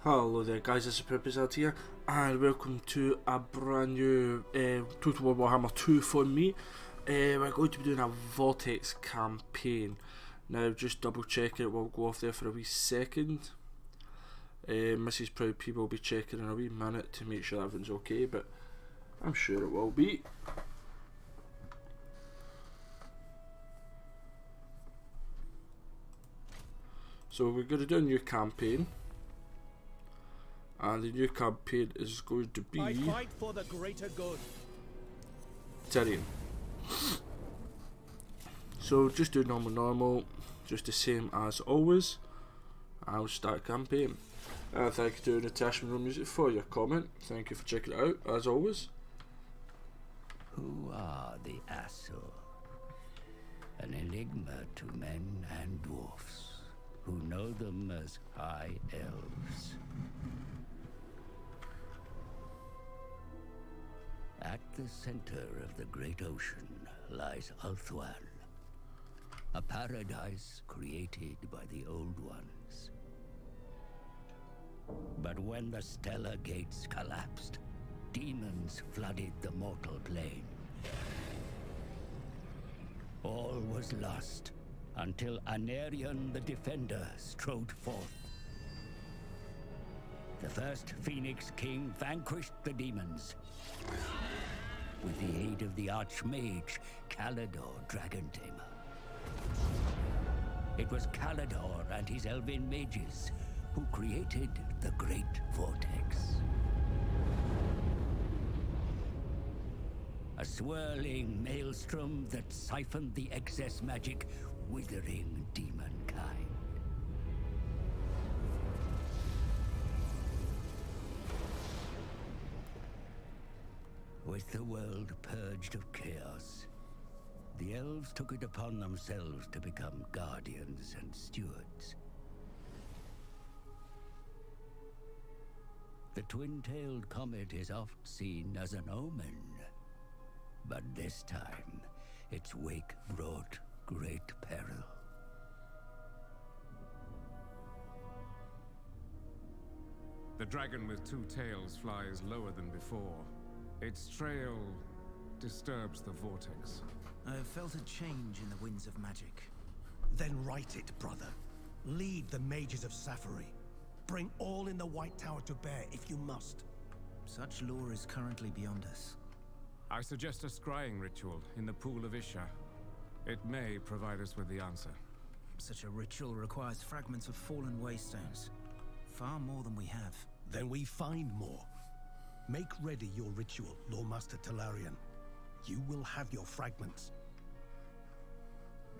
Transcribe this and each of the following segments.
Hello there guys, it's Purpose out here and welcome to a brand new Total War Warhammer 2 for me. We're going to be doing a vortex campaign. Now just double checking it, we'll go off there for a wee second. Mrs. Proud People will be checking in a wee minute to make sure everything's okay, but I'm sure it will be. So we're going to do a new campaign. And the new campaign is going to be I fight for the greater good. Tyrion. So just do normal, just the same as always. I'll start campaign. Thank you to Natasha Room Music for your comment. Thank you for checking it out as always. Who are the Asur? An enigma to men and dwarfs, who know them as High Elves. At the center of the great ocean lies Ulthuan, a paradise created by the Old Ones. But when the stellar gates collapsed, demons flooded the mortal plane. All was lost until Anarion the Defender strode forth. The first Phoenix King vanquished the demons. With the aid of the Archmage, Calador Dragontamer. It was Calador and his elven mages who created the Great Vortex. A swirling maelstrom that siphoned the excess magic, withering demonkind. With the world purged of chaos, the elves took it upon themselves to become guardians and stewards. The twin-tailed comet is oft seen as an omen, but this time its wake brought great peril. The dragon with two tails flies lower than before. Its trail disturbs the vortex. I have felt a change in the winds of magic. Then write it, brother. Lead the mages of Safari. Bring all in the White Tower to bear if you must. Such lore is currently beyond us. I suggest a scrying ritual in the pool of Isha. It may provide us with the answer. Such a ritual requires fragments of fallen waystones. Far more than we have. Then we find more. Make ready your ritual, Lordmaster Talarian. You will have your fragments.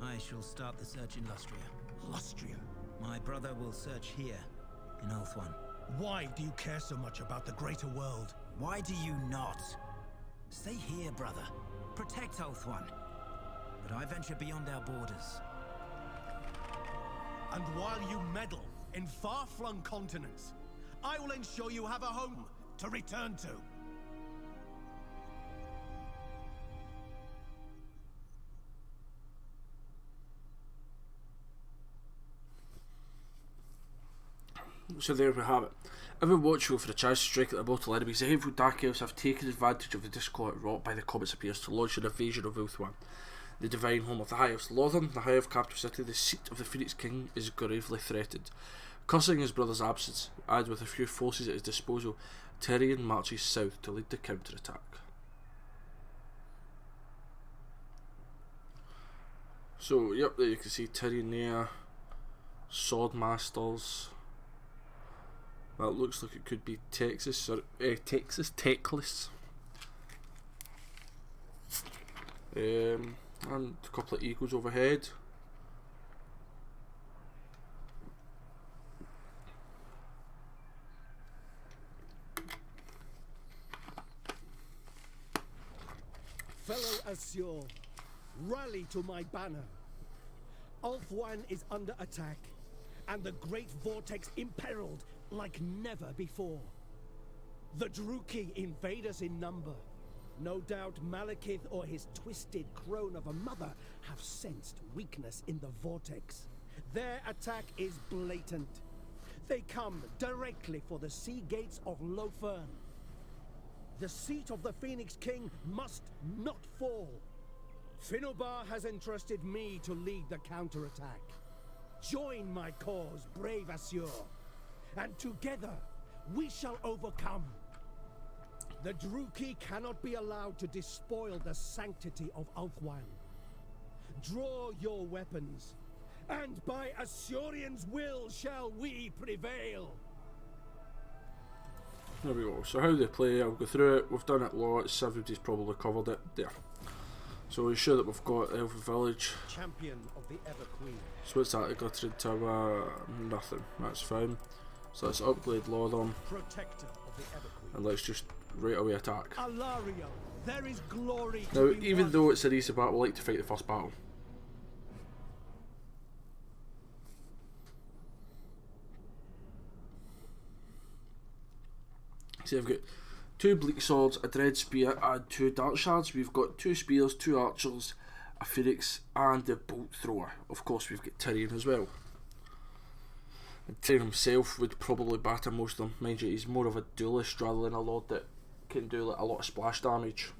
I shall start the search in Lustria. Lustria? My brother will search here, in Ulthuan. Why do you care so much about the greater world? Why do you not? Stay here, brother. Protect Ulthuan. But I venture beyond our borders. And while you meddle in far-flung continents, I will ensure you have a home to return to. So there we have it. Every watchful for a chance to strike at the mortal enemies, the hateful Dark Elves have taken advantage of the discord wrought by the comet's appearance to launch an invasion of Ulthuan, the divine home of the High Elves. Lothan, the High Elf capital city, the seat of the Phoenix King, is gravely threatened. Cursing his brother's absence, and with a few forces at his disposal, Tyrion marches south to lead the counterattack. So, yep, there you can see Tyrion there, Swordmasters. That looks like it could be Texas, or Techless. And a couple of eagles overhead. Fellow Asur, rally to my banner. Ulthuan is under attack, and the great vortex imperiled like never before. The Druki invade us in number. No doubt Malekith or his twisted crone of a mother have sensed weakness in the vortex. Their attack is blatant. they come directly for the sea gates of Lofern. The seat of the Phoenix King must not fall. Finnobar has entrusted me to lead the counterattack. Join my cause, brave Assur, and together we shall overcome. The Druki cannot be allowed to despoil the sanctity of Ulthuan. Draw your weapons, and by Assurian's will shall we prevail. There we go. So how they play, I'll go through it. We've done it lots, everybody's probably covered it there. So we're sure that we've got Elf Village. Champion of the Ever Queen. So what's that? A glittered tower? Nothing. That's fine. So let's upgrade Lotham. Protector of the Ever Queen. And let's just right away attack. Alario, there is glory Now, to be even won. though it's a easy battle, we like to fight the first battle. So we've got 2 bleak swords, a dread spear, and 2 dark shards. We've got 2 spears, 2 archers, a phoenix, and a bolt thrower. Of course, we've got Tyrion as well. And Tyrion himself would probably batter most of them. Mind you, he's more of a duelist rather than a lord that can do like a lot of splash damage.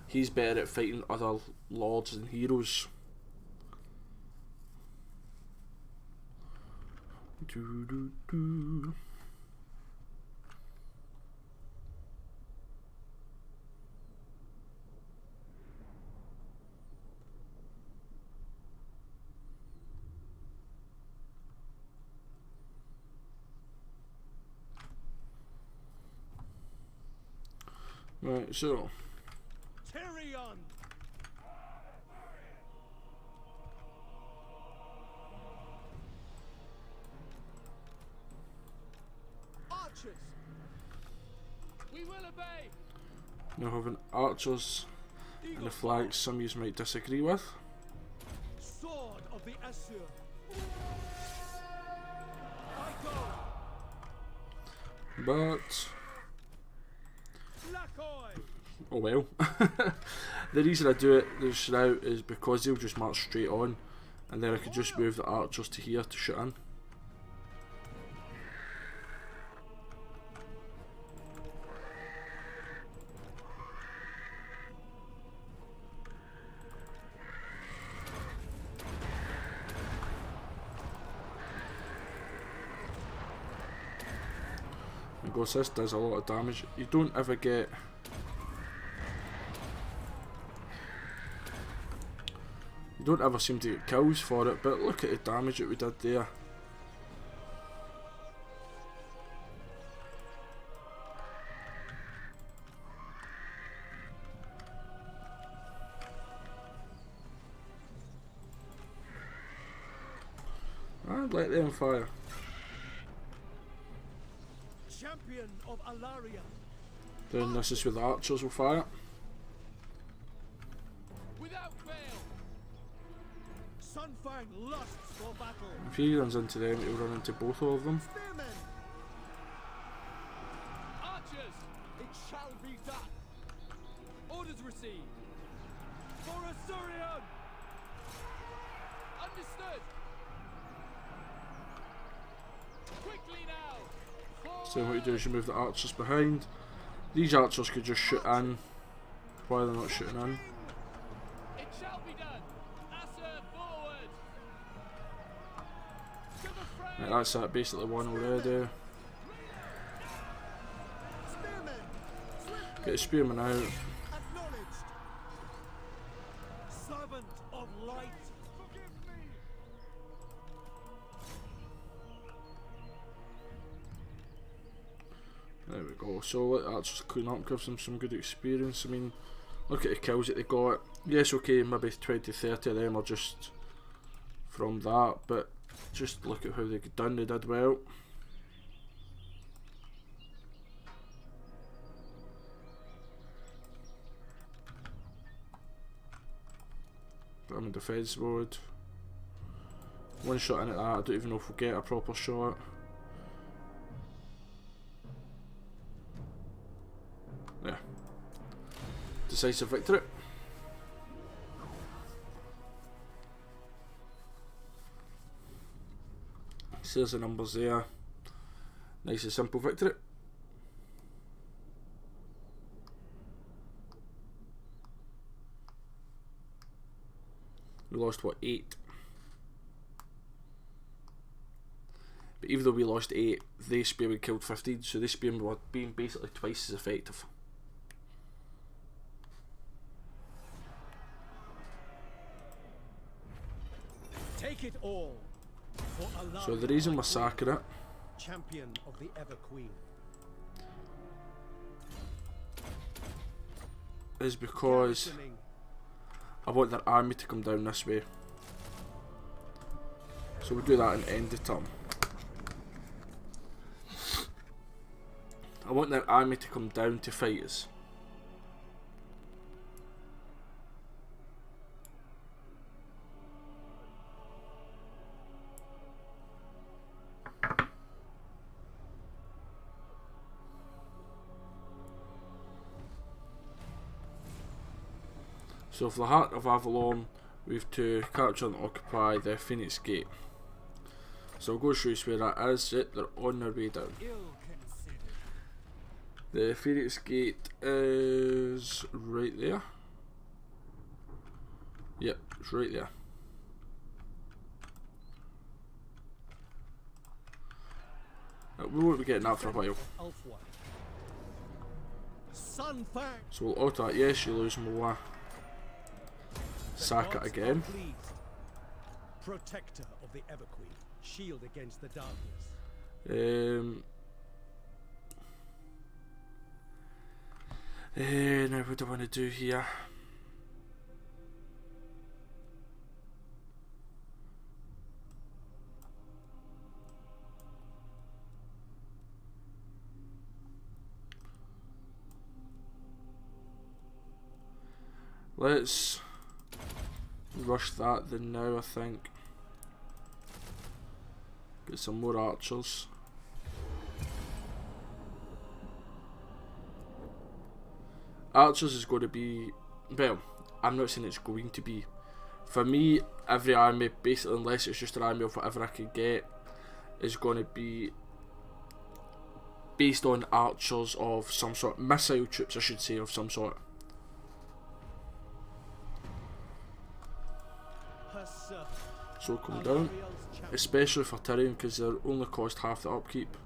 He's better at fighting other lords and heroes. Right, so Tyrion! Archers! We will obey! now having archers and the flags some of you might disagree with. Sword of the Assur! I go! But Lakoy! oh well. The reason I do it this now is because they'll just march straight on, and then I could just move the archers to here to shoot in. And goes, this does a lot of damage. You don't ever get you don't ever seem to get kills for it, but look at the damage that we did there. I'd let them fire. Champion of Alaria! Then this is where the archers will fire. Without fail! Sunfang lusts for battle! If he runs into them, he'll run into both of them. Spearmen! Archers! It shall be done! Orders received! For Assurion! Understood! Quickly now! So what you do is you move the archers behind. These archers could just shoot in. Why they're not shooting in? It shall be done! Assur forward! To the fray! Right, that's that, basically one already. Spearmen! Get the spearman out. Acknowledged! Servant of light! Forgive me! There we go. So let the archers clean up, gives them some good experience. I mean, look at the kills that they got. Yes, okay, maybe 20, 30 of them are just from that, but just look at how they got done. They did well. Put them in defence mode. One shot in at that. I don't even know if we'll get a proper shot. Yeah. Decisive victory. So there's the numbers there. Nice and simple victory. We lost, what, 8? But even though we lost 8, they spearmen killed 15, so this spearmen were being basically twice as effective. Take it all. So the reason we're sacking it, champion of the Ever Queen, is because I want their army to come down this way. So we'll do that and end the turn. I want their army to come down to fight us. So for the Heart of Avalon, we have to capture and occupy the Phoenix Gate. So I'll go show you where that is. Yep, they're on their way down. The Phoenix Gate is right there. Yep, it's right there. We won't be getting that for a while. So we'll auto that. Yes, you lose more. Sack it again. Protector of the Everqueen, shield against the darkness. Now what do I want to do here? Let's rush that then now, I think. Get some more archers. Archers is going to be, well, I'm not saying it's going to be. For me, every army, basically, unless it's just an army of whatever I can get, is going to be based on archers of some sort, missile troops I should say, of some sort. So come down, especially for Tyrion because they're only cost half the upkeep.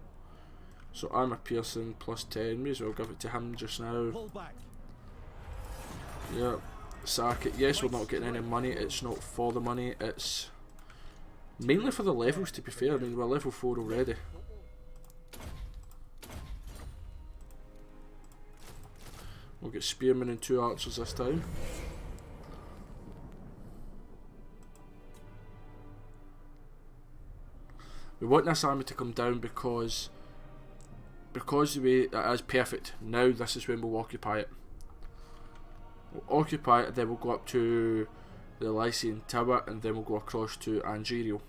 So armor piercing plus 10, may as well give it to him just now. Yep, sack it. Yes, we're not getting any money, it's not for the money, it's mainly for the levels, to be fair. I mean, we're level 4 already. We'll get spearmen and 2 archers this time. We want this army to come down because the way it is perfect. Now this is when we'll occupy it. We'll occupy it, then we'll go up to the Lycian Tower, and then we'll go across to Angerio.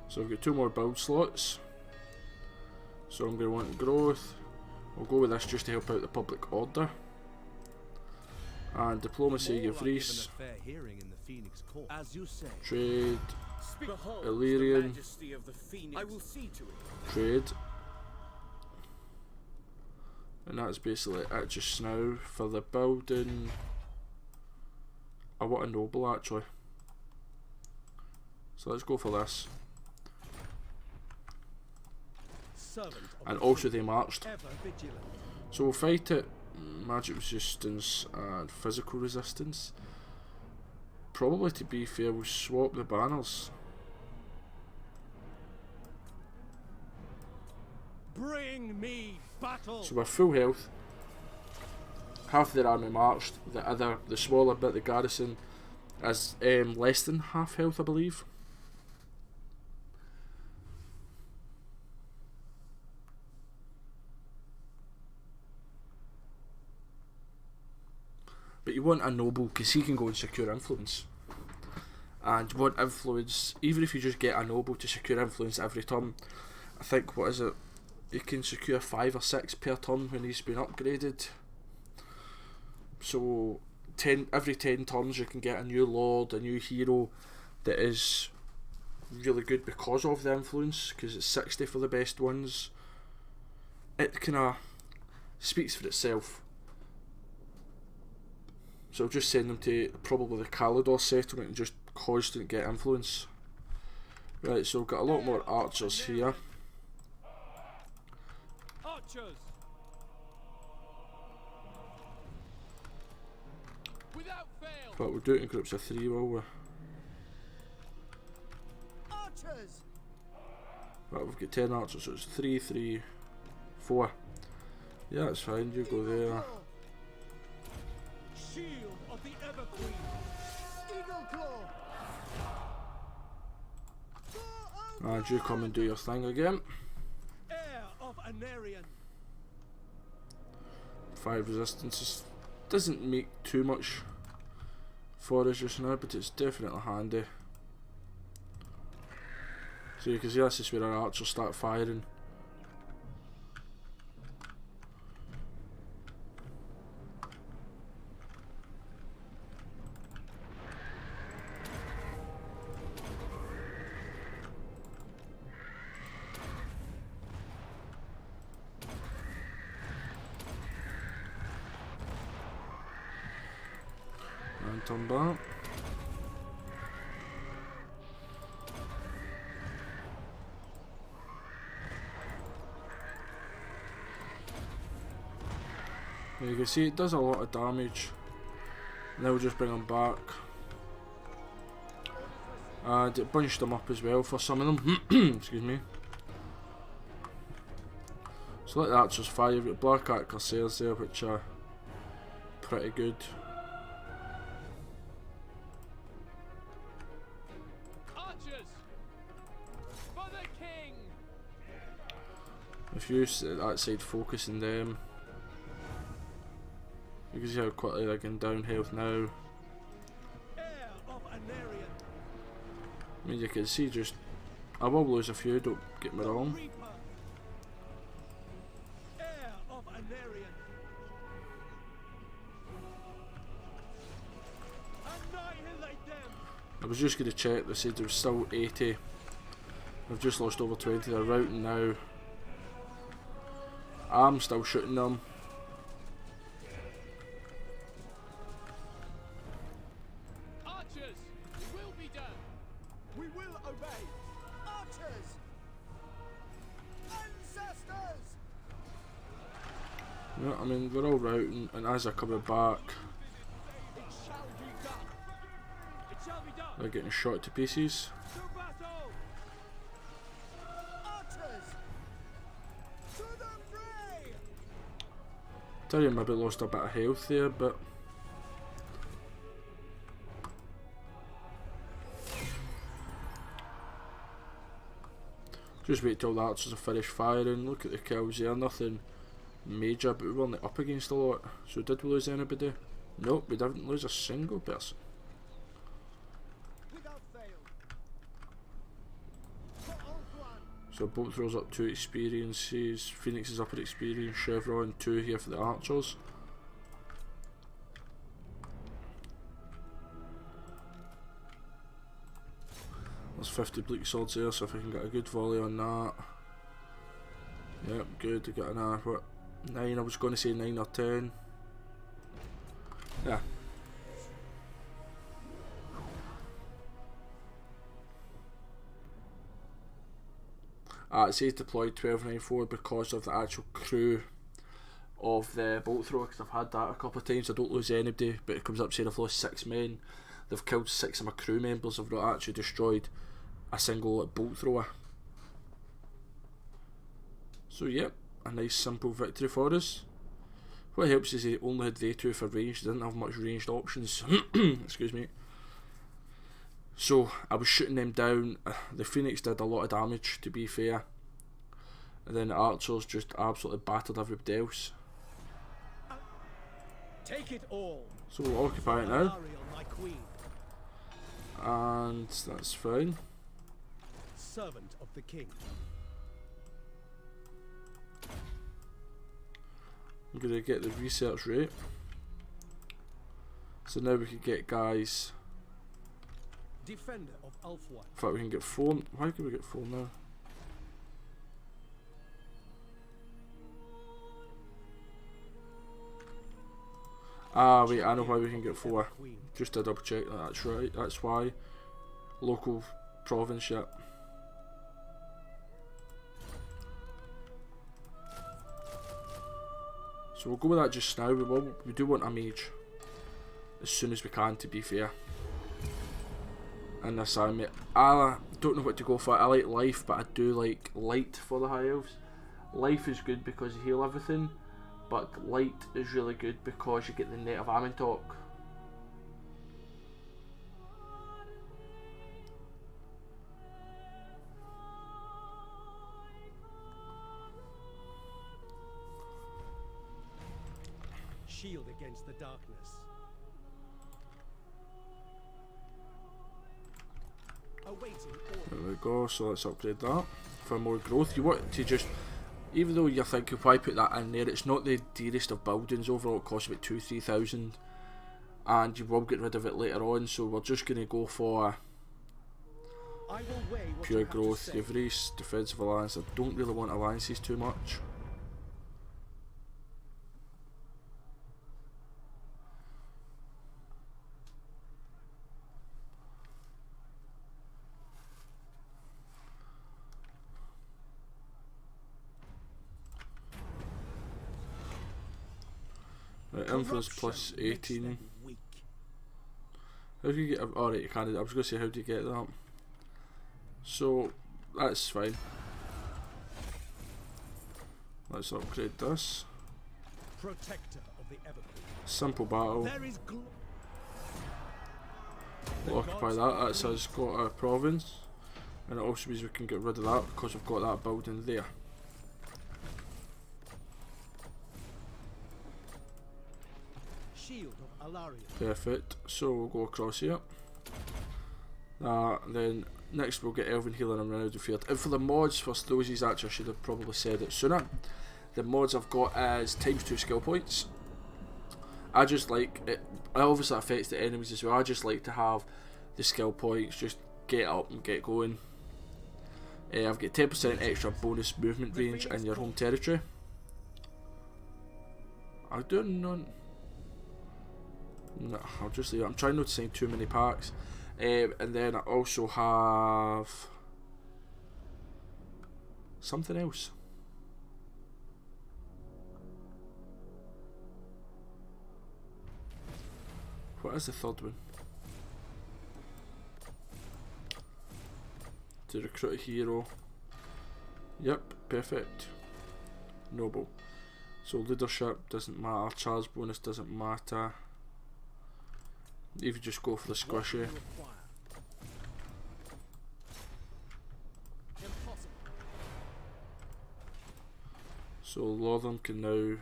So we've got 2 more build slots. So I'm going to want growth. We'll go with this just to help out the public order. And diplomacy, give Reese. Trade. Illyrian. Trade. And that's basically it just now. For the building, I want a noble actually. So let's go for this. And also they marched. So we'll fight it. Magic resistance and physical resistance. Probably, to be fair, we'll swap the banners. Bring me battle. So we're full health. Half their army marched. The smaller bit, the garrison, is less than half health, I believe. But you want a noble because he can go and secure influence. And you want influence, even if you just get a noble to secure influence every turn. I think, what is it? You can secure 5 or 6 per turn when he's been upgraded. So every 10 turns you can get a new lord, a new hero, that is really good because of the influence, because it's 60 for the best ones. It kind of speaks for itself. So I'll just send them to probably the Calidor settlement and just constant get influence. Right, so we've got a lot more archers here. Archers! Without fail! But we'll do it in groups of 3, will we? Archers! Right, we've got 10 archers, so it's 3, 3, 4. Yeah, it's fine, you go there. Shield of the Ever Queen! Eagle Claw! And you come and do your thing again. Heir of Anarian! 5 resistances. Doesn't make too much for us just now, but it's definitely handy. So you can see this is where our archers start firing. And turn back. You can see it does a lot of damage. Now we'll just bring them back. And it bunched them up as well for some of them. Excuse me. So let the archers fire. You've got Black Arc Corsairs there, which are pretty good. Archers! For the king! If you sit at that side focusing them, you can see how quickly they're getting down health now. Heir of Anarian! I mean, you can see just, I will lose a few, don't get me wrong. Reaper! Heir of Anarian! Annihilate them! I was just going to check, they said there was still 80. I've just lost over 20, they're routing now. I'm still shooting them. Archers! It will be done! We will obey! Archers! Ancestors! Yeah, I mean, they're all routing, and as they're coming back, It shall be done! It shall be done! they're getting shot to pieces. To battle! Archers! To the fray! Tyrion maybe lost a bit of health there, but just wait till the archers are finished firing. Look at the kills there, nothing major, but we were only up against a lot. So did we lose anybody? Nope, we didn't lose a single person. Without fail! For Ulthuan! So bolt throws up 2 experiences, Phoenix is up at experience, Chevron 2 here for the archers. There's 50 bleak swords there, so if I can get a good volley on that. Yep, good, I got an what, 9, I was going to say 9 or 10. Yeah. It says deployed 1294 because of the actual crew of the bolt thrower, because I've had that a couple of times. I don't lose anybody, but it comes up saying I've lost 6 men. They've killed 6 of my crew members. I've not actually destroyed a single bolt thrower. So yep, a nice simple victory for us. What helps is he only had they 2 for range. They didn't have much ranged options. Excuse me. So I was shooting them down. The Phoenix did a lot of damage, to be fair, and then the archers just absolutely battered everybody else. Take it all! So we'll occupy it now, Ariel, my queen, and that's fine. servant of the king. I'm going to get the research rate. So now we can get guys defender of Ulfwan. In fact, we can get 4. Why can we get 4 now? Ah, wait, I know why we can get 4. Just to double check that, that's right, that's why. Local province, yep. So we'll go with that just now. We do want a mage as soon as we can, to be fair. In this army, I don't know what to go for. I like life, but I do like light for the high elves. Life is good because you heal everything, but light is really good because you get the native ammon talk. Shield against the darkness. Awaiting order. There we go, so let's upgrade that for more growth. You want to just, even though you're thinking why put that in there, it's not the dearest of buildings. Overall it costs about 2,000-3,000 and you will get rid of it later on, so we're just going to go for pure growth. You've raised defensive alliance. I don't really want alliances too much. Right, influence plus 18. How do you get? Alright, you can't. I was going to say, how do you get that? So that's fine. Let's upgrade this. Protector of the Evergreen. Simple battle. We'll occupy that. That's us got a province, and it also means we can get rid of that because we've got that building there. Shield of Alaria. Perfect. So we'll go across here. Then next we'll get Elven Healing and Renewed Field. And for the mods, for those of you actually, I should have probably said it sooner. The mods I've got is ×2 skill points. I just like it. Obviously affects the enemies as well. I just like to have the skill points. Just get up and get going. I've got 10% extra bonus movement range in your home territory. I don't know. No, I'll just leave it. I'm trying not to sign too many packs. And then I also have something else. What is the third one? To recruit a hero. Yep, perfect. Noble. So leadership doesn't matter, charge bonus doesn't matter. If you just go for the squishy. So a lot of them can now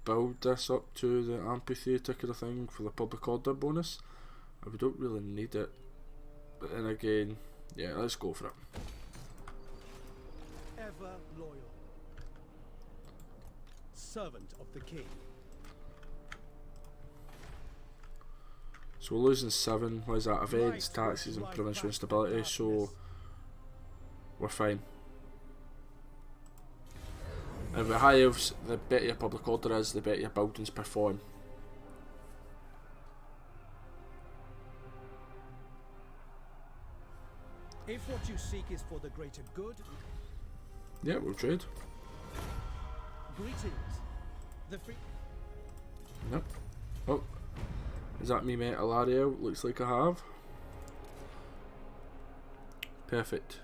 build this up to the amphitheatre kind of thing for the public order bonus. We don't really need it, but then again, yeah, let's go for it. Ever loyal. Servant of the king. So we're losing 7, what is that, events, taxes and provincial instability, so we're fine. And with high elves, the better your public order is, the better your buildings perform. If what you seek is for the greater good, yeah, we'll trade. greetings. The free. Nope. Oh. Is that me, mate? Alaria? Looks like I have. Perfect.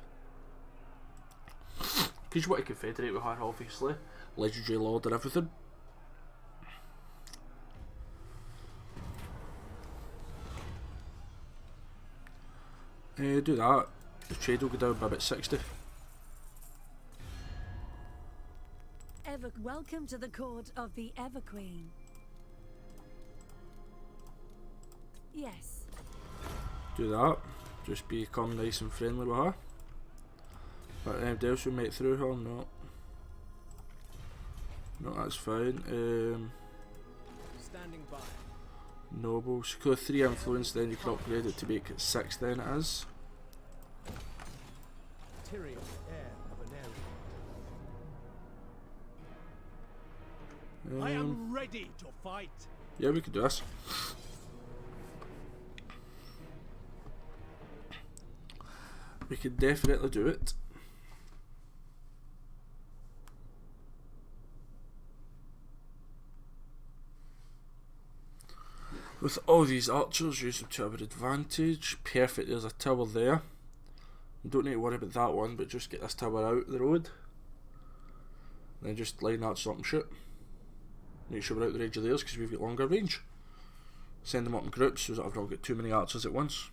Because you want to confederate with her, obviously. Legendary Lord and everything. Do that. The trade will go down by about 60. Welcome to the court of the Everqueen. Yes. Do that. Just become nice and friendly with her. But anybody else will make through her? No. No, that's fine. Standing by. Noble. So go 3 influence, then you can upgrade it to make it 6 then it is. Tyrion, heir of an area. I am ready to fight. Yeah, we could do this. We could definitely do it. With all these archers, use them to our advantage. Perfect, there's a tower there. We don't need to worry about that one, but just get this tower out of the road. Then just line archers up and shoot. Make sure we're out the range of theirs because we've got longer range. Send them up in groups so that I've not got too many archers at once.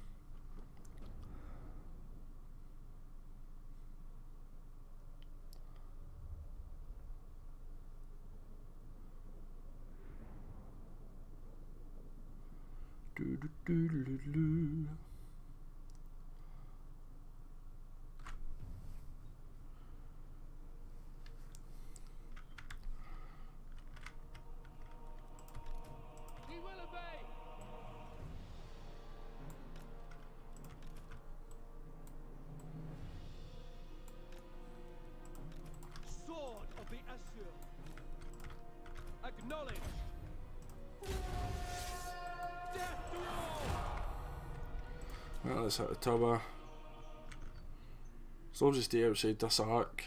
Do, do, do, do, do. We will obey. Sword of the Asur. Acknowledge. Death to all. Right, let's hit the tower. As long as we stay outside this arc.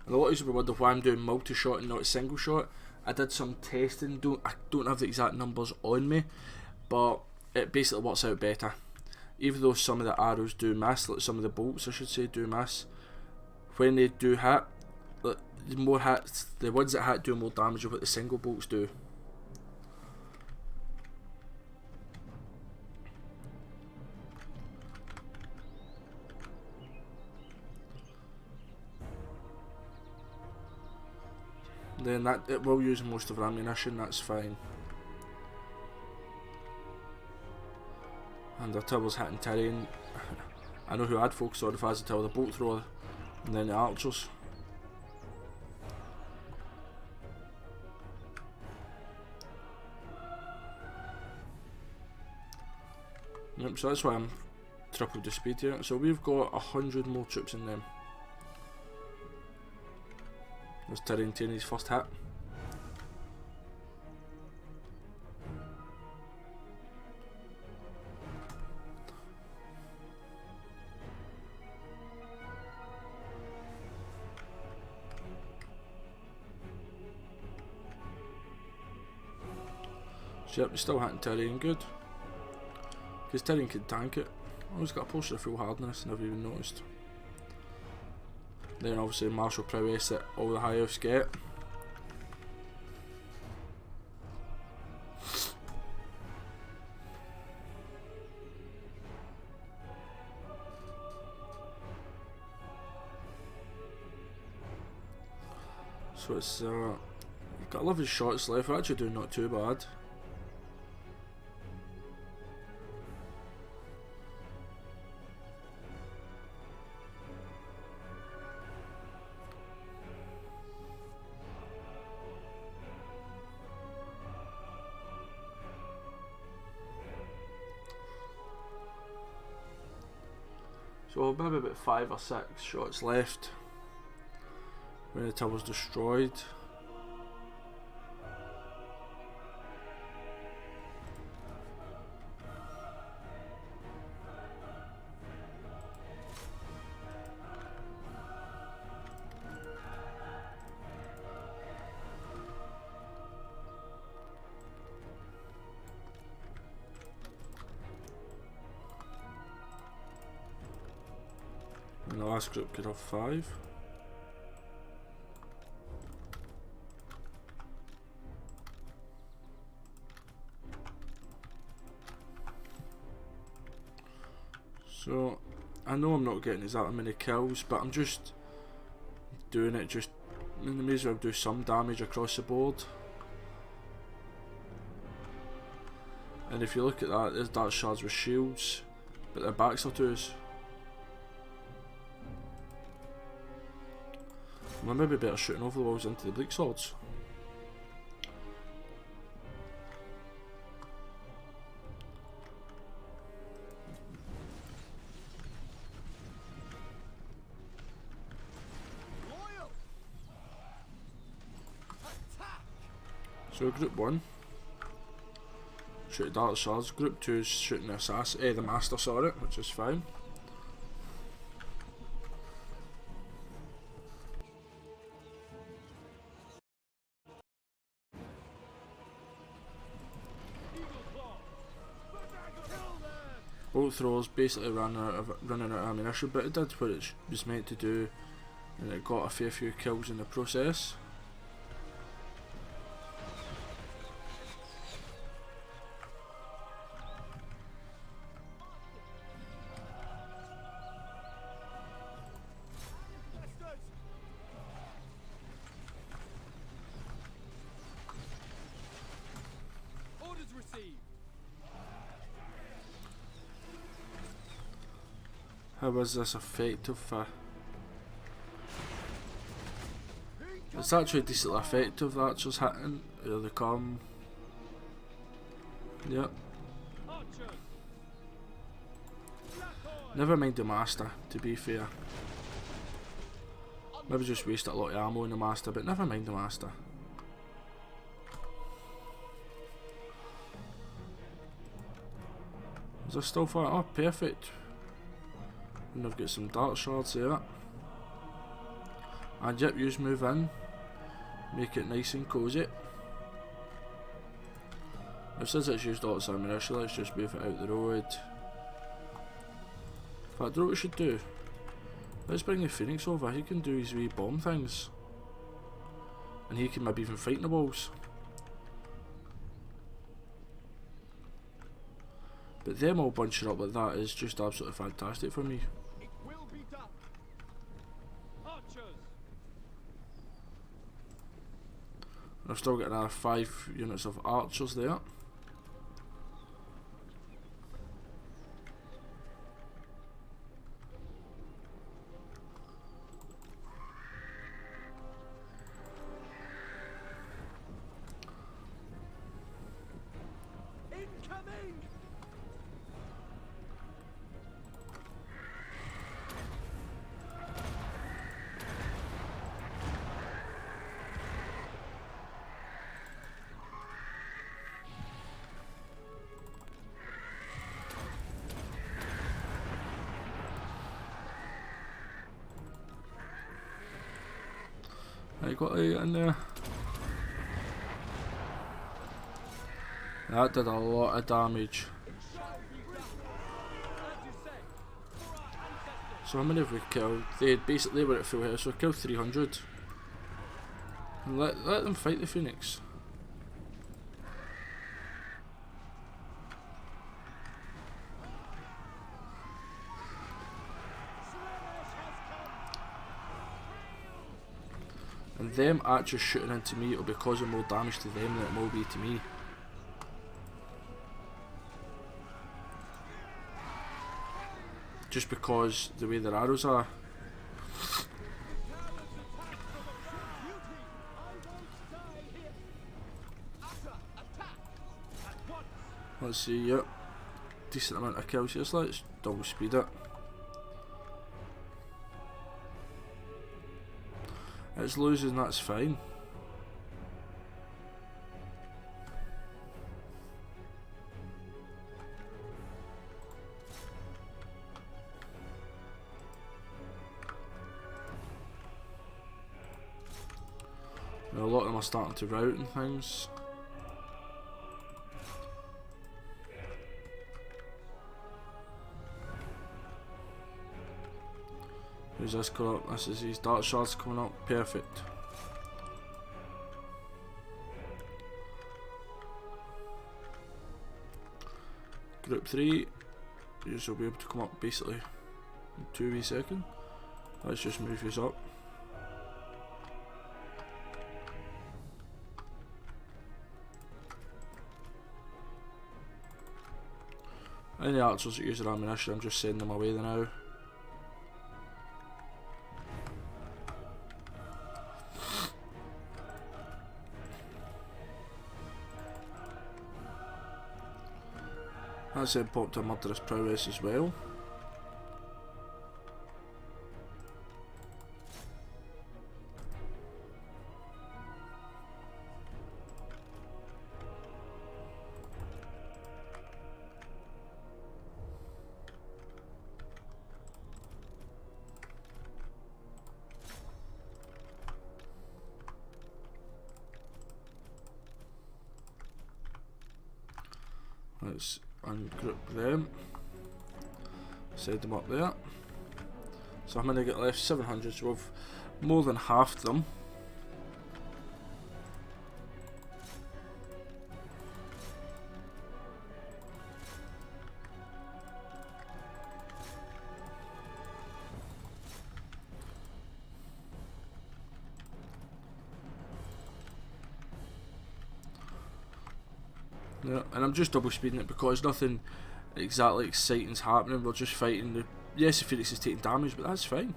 And a lot of you will wonder why I'm doing multi-shot and not single shot. I did some testing, I don't have the exact numbers on me, but it basically works out better. Even though some of the arrows do miss, like some of the bolts I should say do miss, when they do hit, like, the more hits, the ones that hit do more damage than what the single bolts do. Then that it will use most of our ammunition, that's fine. And our tower's hitting Tyrion. I know who I'd focus on if I was the tower, the bolt thrower, and then the archers. Yep, so that's why I'm tripled the speed here. So we've got 100 more troops in them. There's Tyrion taking his first hit. So yep, we're still hitting Tyrion good. Because Tyrion can tank it. Oh, he's got a potion of full hardness, never even noticed. Then obviously martial prowess that all the high elves get. So it's we've got 11 shots left, we're actually doing not too bad. So maybe about 5 or 6 shots left when the tower's destroyed. And the last group could have 5. So I know I'm not getting exactly many kills, but I'm just doing it just, I mean, I may as well do some damage across the board. And if you look at that, there's dark shards with shields, but their backs are to us. We're maybe better shooting over the walls into the bleak swords. So group 1 shoot dart swords, group 2 is shooting the assassin, the master sorry, which is fine. Bolt throwers basically running out of ammunition, but it did what it was meant to do, and it got a fair few kills in the process. Orders received. How was this effective? It's actually decently effective, the archers hitting. Here they come. Yep. Never mind the master, to be fair. Maybe just wasted a lot of ammo in the master, but never mind the master. Is there still fire? Oh, perfect. And I've got some dart shards there. And yep, use move in. Make it nice and cosy. Now since it's used lots of ammunition, let's just move it out the road. In fact, I know what we should do. Let's bring the Phoenix over, he can do his wee bomb things. And he can maybe even fight in the walls. But them all bunching up like that is just absolutely fantastic for me. It will be done. Archers. I've still got another 5 units of archers there. Incoming. I got it in there. That did a lot of damage. So how many have we killed? They were at full health, so we killed 300. And let them fight the Phoenix. And them actually shooting into me, it'll be causing more damage to them than it will be to me. Just because the way their arrows are. Let's see, yep. Decent amount of kills here, so let's double speed it. It's losing, that's fine. Now, a lot of them are starting to rout and things. Who's this coming up? This is his dart shards coming up. Perfect. Group 3, you will be able to come up basically in 2 wee seconds. Let's just move this up. Any archers that use their ammunition, I'm just sending them away now. That's then popped a murderous prowess as well. Let's ungroup them. Set them up there. So how many I get left? 700, so we've more than halved them. Yeah, and I'm just double speeding it because nothing exactly exciting's happening. We're just fighting the... Yes, the Phoenix is taking damage, but that's fine.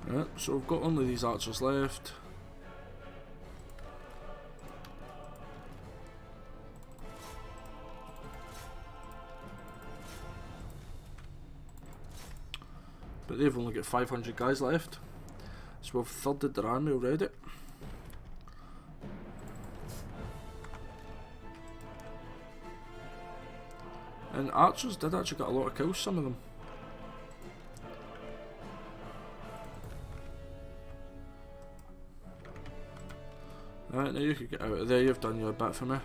Right, so we've got only these archers left. But they've only got 500 guys left. So we've thirded their army already. And archers did actually get a lot of kills, some of them. Right, now you can get out of there, you've done your bit for me.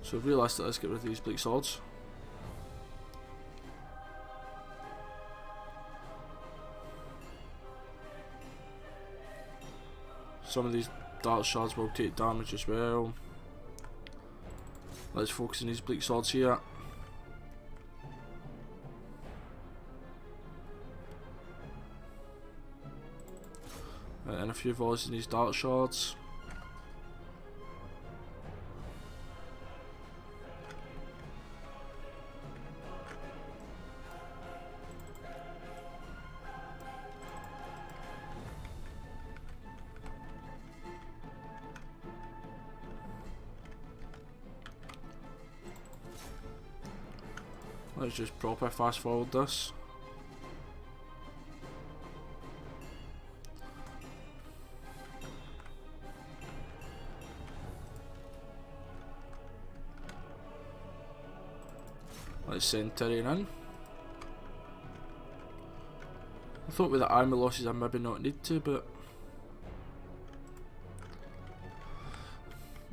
So realistically, let's get rid of these bleak swords. Some of these dart shards will take damage as well. Let's focus on these bleak swords here. And a few volleys in these dart shards. Let's just proper fast forward this. Let's send Tyrion in. I thought with the army losses I maybe not need to, but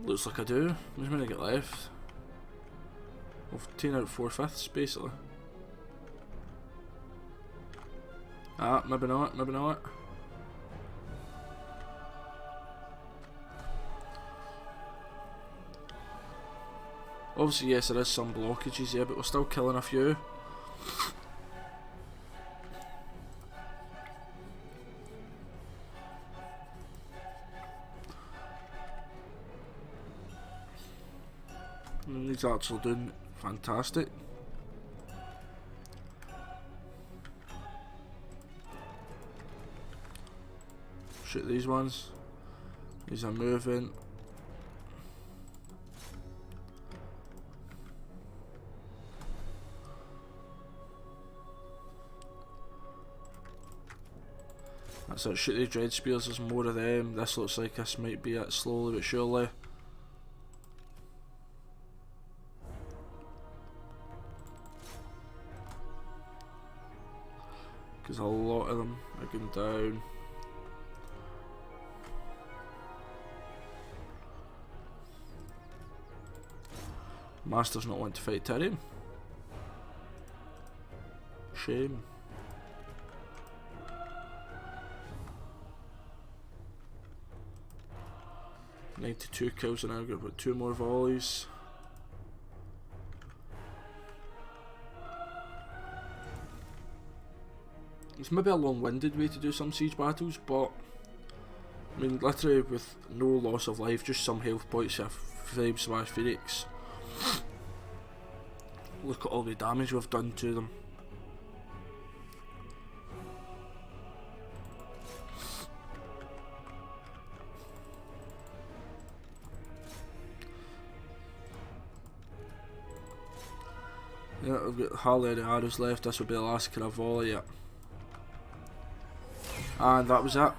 looks like I do. There's many I get left. We've 10 out 4/5 basically. Ah, maybe not, maybe not. Obviously, yes, there is some blockages here, but we're still killing a few. And these archers are doing fantastic. Shoot these ones. These are moving. That's it, shoot the dread spears, there's more of them. This looks like this might be it slowly but surely. Because a lot of them are going down. Master's not wanting to fight Tyrion. Shame. "92 kills and I've got about 2 more volleys." It's maybe a long-winded way to do some siege battles, but I mean, literally with no loss of life, just some health points of Flame/Phoenix. Look at all the damage we've done to them. Yeah, I've got hardly any arrows left. This will be the last kind of volley, yeah. And that was it.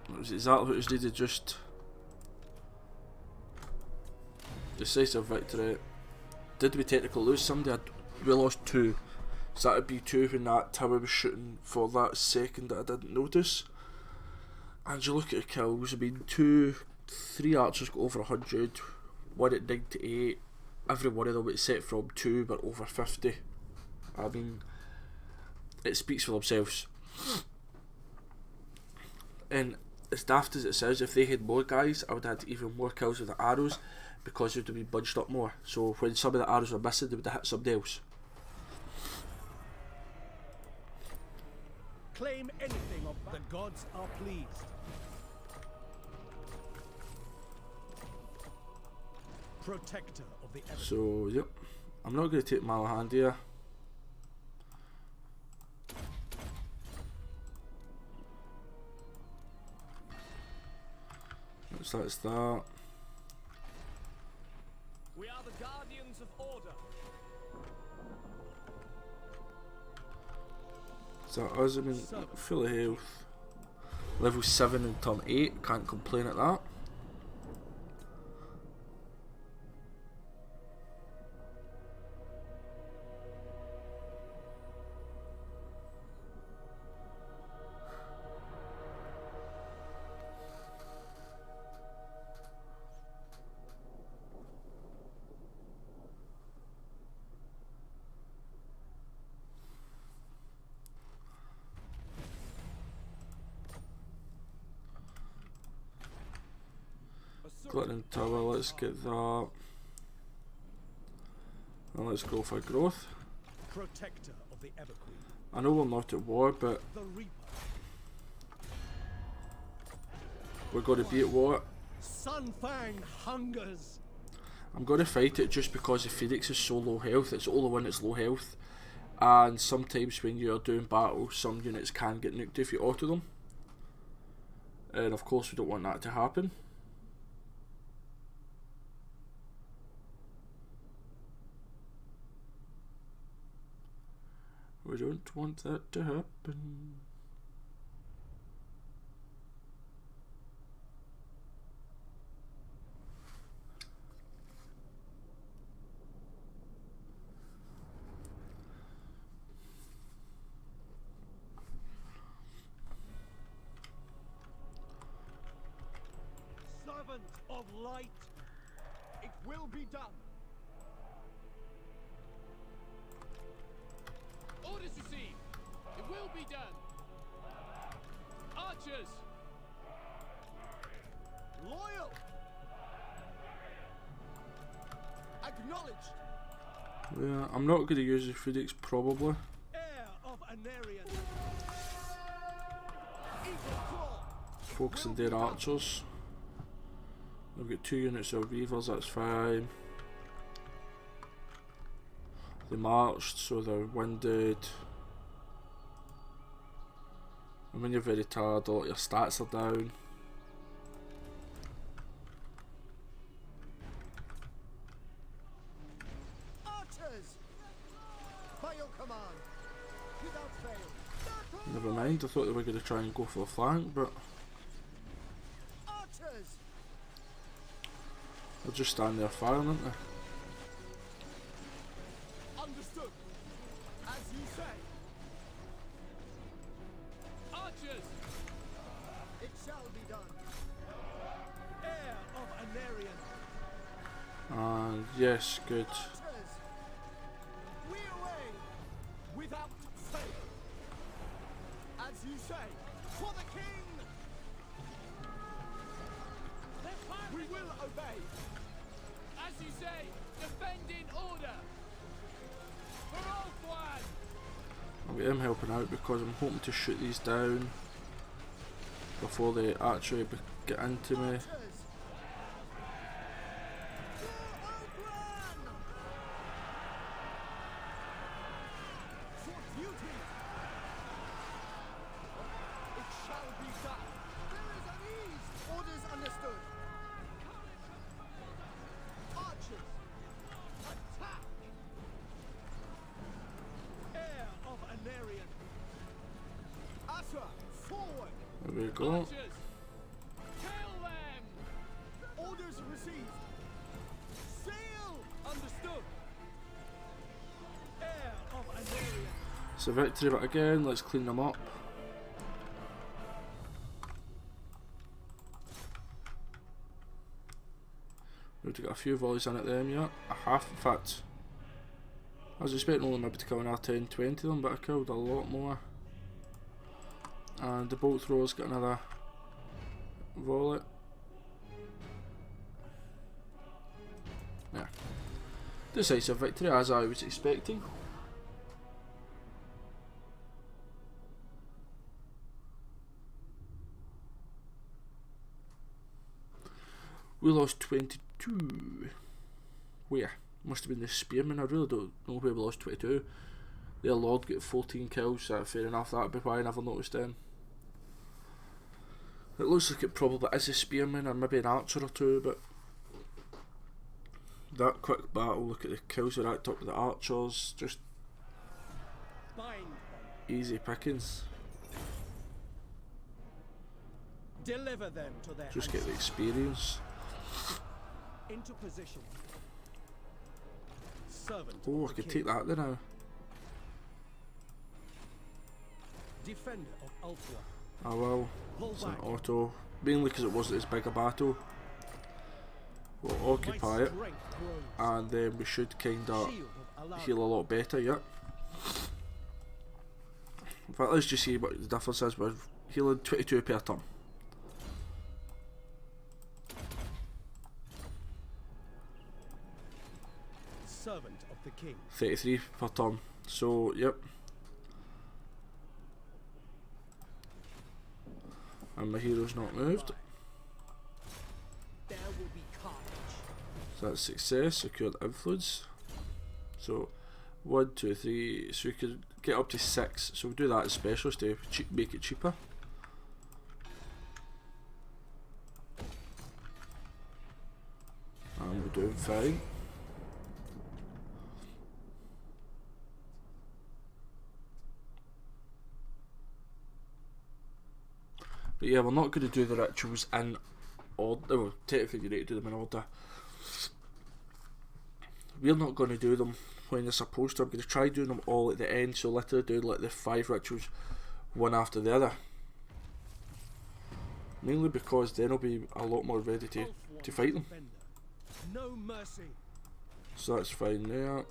That was exactly what was needed, just decisive victory. Did we technically lose somebody? We lost 2. So that would be 2 when that tower was shooting for that second that I didn't notice. And you look at the kills, I mean 3 archers got over 100, 1 at 98, every one of them except from 2 but over 50. I mean, it speaks for themselves. And as daft as it sounds, if they had more guys, I would have had even more kills with the arrows because they would have been bunched up more. So when some of the arrows were missing, they would have hit somebody else. Claim anything of the gods are pleased. Protector of the ever. So, yep. I'm not going to take Malahand here. That's that. We are the guardians of order. So us, I mean, full of health. Level 7 and turn 8, can't complain at that. Glittering Tower, let's get that. And let's go for growth. Protector of the Everqueen. I know we're not at war, but The Reaper. we're going to be at war. Sunfang hungers. I'm going to fight it just because the Phoenix is so low health. It's the only one that's low health. And sometimes when you're doing battle, some units can get nuked if you auto them. And of course we don't want that to happen. We don't want that to happen. Servant of light. It will be done. Orders received. It will be done. Archers. Loyal. Acknowledged. Yeah, I'm not going to use the Phoenix probably. Heir of Anarian. Eagle claw. Focus on their archers. I've got 2 units of Reavers, that's fine. They marched, so they're winded. And when you're very tired, a lot of your stats are down. Archers. By your command. Without fail. Never mind, I thought they were going to try and go for the flank, but Archers. they'll just stand there firing, aren't they? Understood. As you say. Archers. It shall be done. Heir of Anarian. And yes, good. Archers. We away. Without fail. As you say. For the king. We will obey. As you say, defend in order. For Ulthuan. I'll get him helping out because I'm hoping to shoot these down before they actually get into me. Archers. For duty. It shall be done. There is unease. Orders understood. Archers. Attack. Sir, forward! There we go. Archers, kill them! Orders received! Sail! Understood. Heir of Anarian! It's a victory, but again, let's clean them up. We've got a few volleys in at them, yeah. A half, in fact. I was expecting only maybe to kill another 10, 20 of them, but I killed a lot more. And the bolt thrower's got another volley. Yeah. Decisive victory, as I was expecting. We lost 22. Where? Must have been the spearmen. I really don't know where we lost 22. Their lord got 14 kills, so fair enough, that'd be why I never noticed them. It looks like it probably is a spearman or maybe an archer or two, but that quick battle, look at the kills we racked up with the archers, just Bind! easy pickings. Deliver them to their Just get the ancestors. experience. Into position. Servant Oh, of I the could king. take that there now. Defender of Ultra. Oh well, Pull it's an back. auto. Mainly because it wasn't as big a battle. We'll My occupy it, strength grows. and then we should kinda Shield of Alara. heal a lot better, yeah. In fact, let's just see what the difference is. We're healing 22 per turn. Servant of the king. 33 per turn. So, yep. And my hero's not moved. There will be carnage. So that's success, secured influence. So 1, 2, 3, so we could get up to 6. So we'll do that as specialist to make it cheaper. And we're doing fine. But yeah, we're not going to do the rituals in order. Well, technically you need to do them in order. We're not going to do them when they're supposed to. I'm going to try doing them all at the end, so literally do like the 5 rituals one after the other. Mainly because then I'll be a lot more ready to fight them. Defender. No mercy. So that's fine there.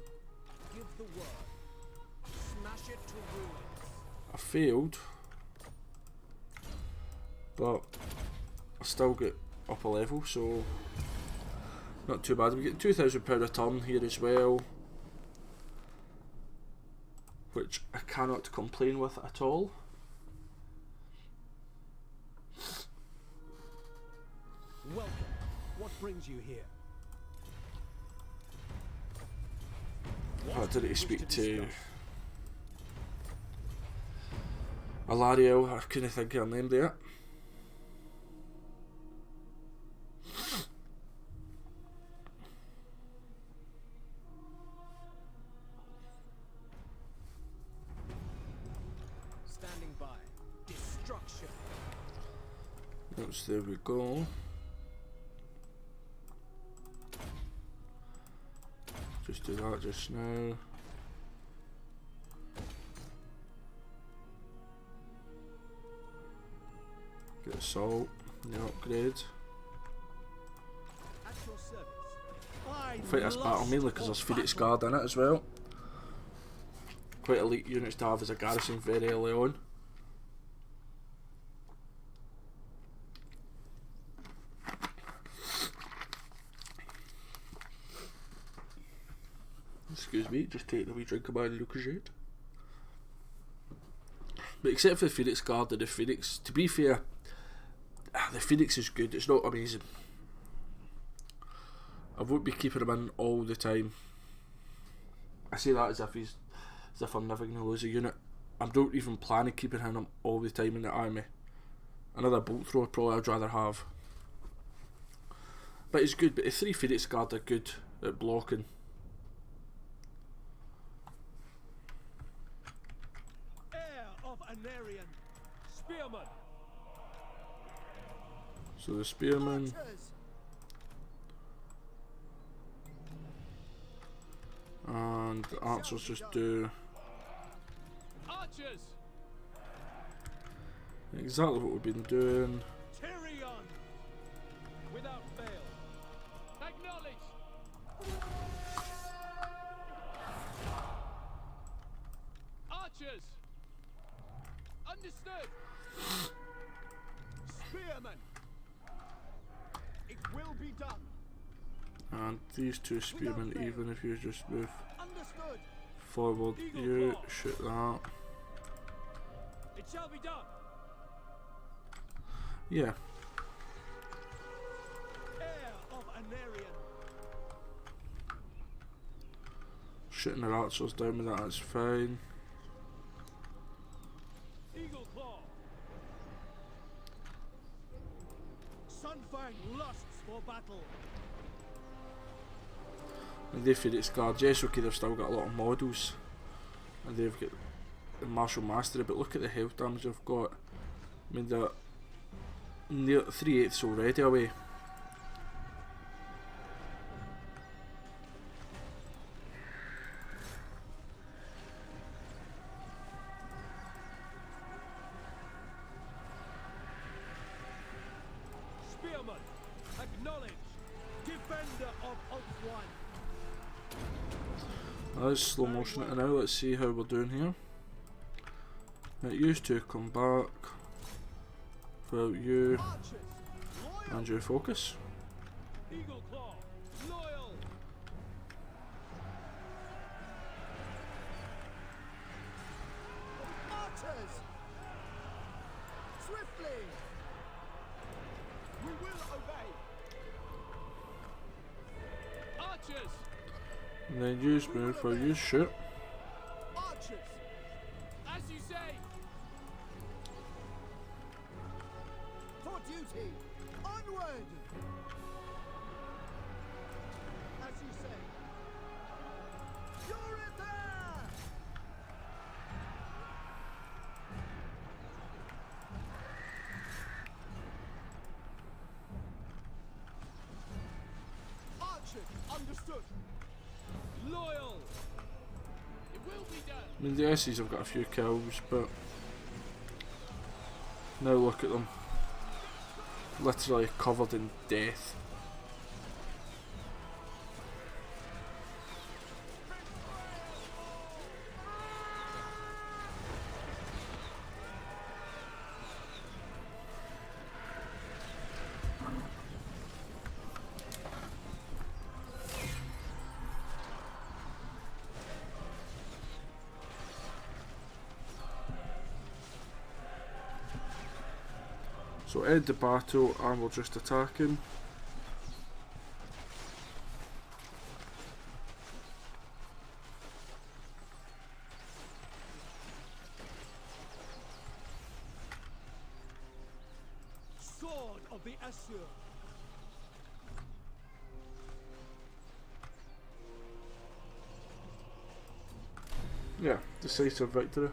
Give the word. Smash it to ruins. I failed, but I still get up a level, so not too bad. We get £2,000 a turn here as well, which I cannot complain with at all. Welcome. What brings you here? I What did do you to wish speak to discuss? Alariel, I couldn't think of her name there. Standing by. Destruction. Oops, there we go. Just do that just now. Get assault, the upgrade. At your service. I Fight this battle lust mainly because for there's Phoenix battle. Guard in it as well. Quite elite units to have as a garrison very early on. Excuse me, just take a wee drink of my Lucozade. But except for the Phoenix Guard and the Phoenix, to be fair, the Phoenix is good, it's not amazing. I won't be keeping him in all the time. I say that as if I'm never going to lose a unit. I don't even plan on keeping him all the time in the army. Another bolt thrower probably I'd rather have. But it's good, but the 3 Phoenix Guard are good at blocking. Heir of Anarian. Spearman. So the spearman. Archers! And the archers just do Archers. exactly what we've been doing. Tyrion. Without fail. Acknowledge. Archers. Understood. Spearmen! It will be done. And these two spearmen, even if you just move Understood. forward, you shoot that. It shall be done. Yeah. Heir of Anarian. Shooting their archers down with that is fine. Eagle claw. Sunfang lusts for battle. And they Phoenix Guard, yes, okay, they've still got a lot of models. And they've got the martial mastery, but look at the health damage they've got. I mean, they're near 3/8 already away. Spearman, acknowledge. Defender of Oath Let's slow motion it now, let's see how we're doing here. Right, you two come back. Well, you One. Archers, loyal. and you focus. Eagle claw. Loyal. Archers. Swiftly. We will obey. Archers. And then you move where you shoot. Archers. As you say. For duty. Onward. As you say. You're in there. Archers. Understood. Loyal. It will be done. I mean, the S's have got a few kills, but now look at them. Literally covered in death. So end the battle and we'll just attack him. Sword of the Assur. Yeah, decisive victory.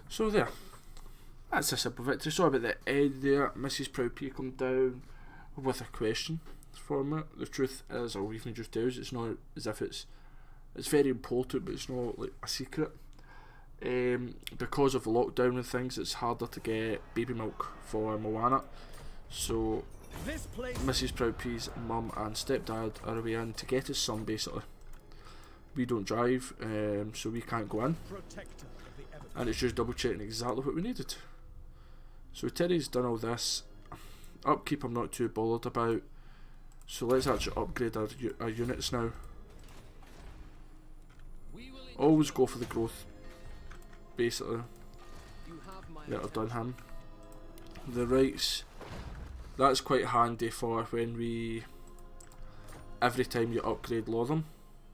So there, that's a simple victory. Sorry about the end there. Mrs. Proud P come down with a question for me. The truth is, I'll even just tell you, it's not as if it's very important, but it's not like a secret. Because of the lockdown and things, it's harder to get baby milk for Moana. So This place. Mrs. Proud P's mum and stepdad are away in to get his son basically. We don't drive, so we can't go in. Protector of the Evergreen. And it's just double checking exactly what we needed. So Terry's done all this. Upkeep I'm not too bothered about. So let's actually upgrade our units now. We will Always go for the growth, basically. You have my Yeah, I've done him. The rights, that's quite handy for when we, every time you upgrade Lotham.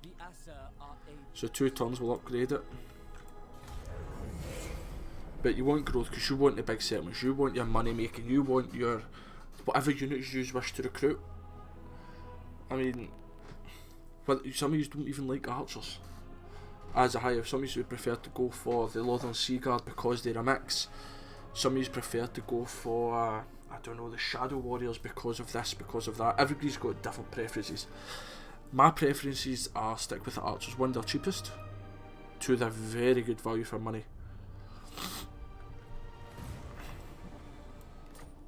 The Assur are able. So 2 turns will upgrade it. But you want growth because you want the big settlements, you want your money making, you want your whatever units you wish to recruit. I mean, but some of you don't even like archers as a hive. Some of you would prefer to go for the Northern Sea Guard because they're a mix. Some of you prefer to go for I don't know, the Shadow Warriors because of this, because of that. Everybody's got different preferences. My preferences are stick with the archers. One, they're cheapest. Two, they're very good value for money.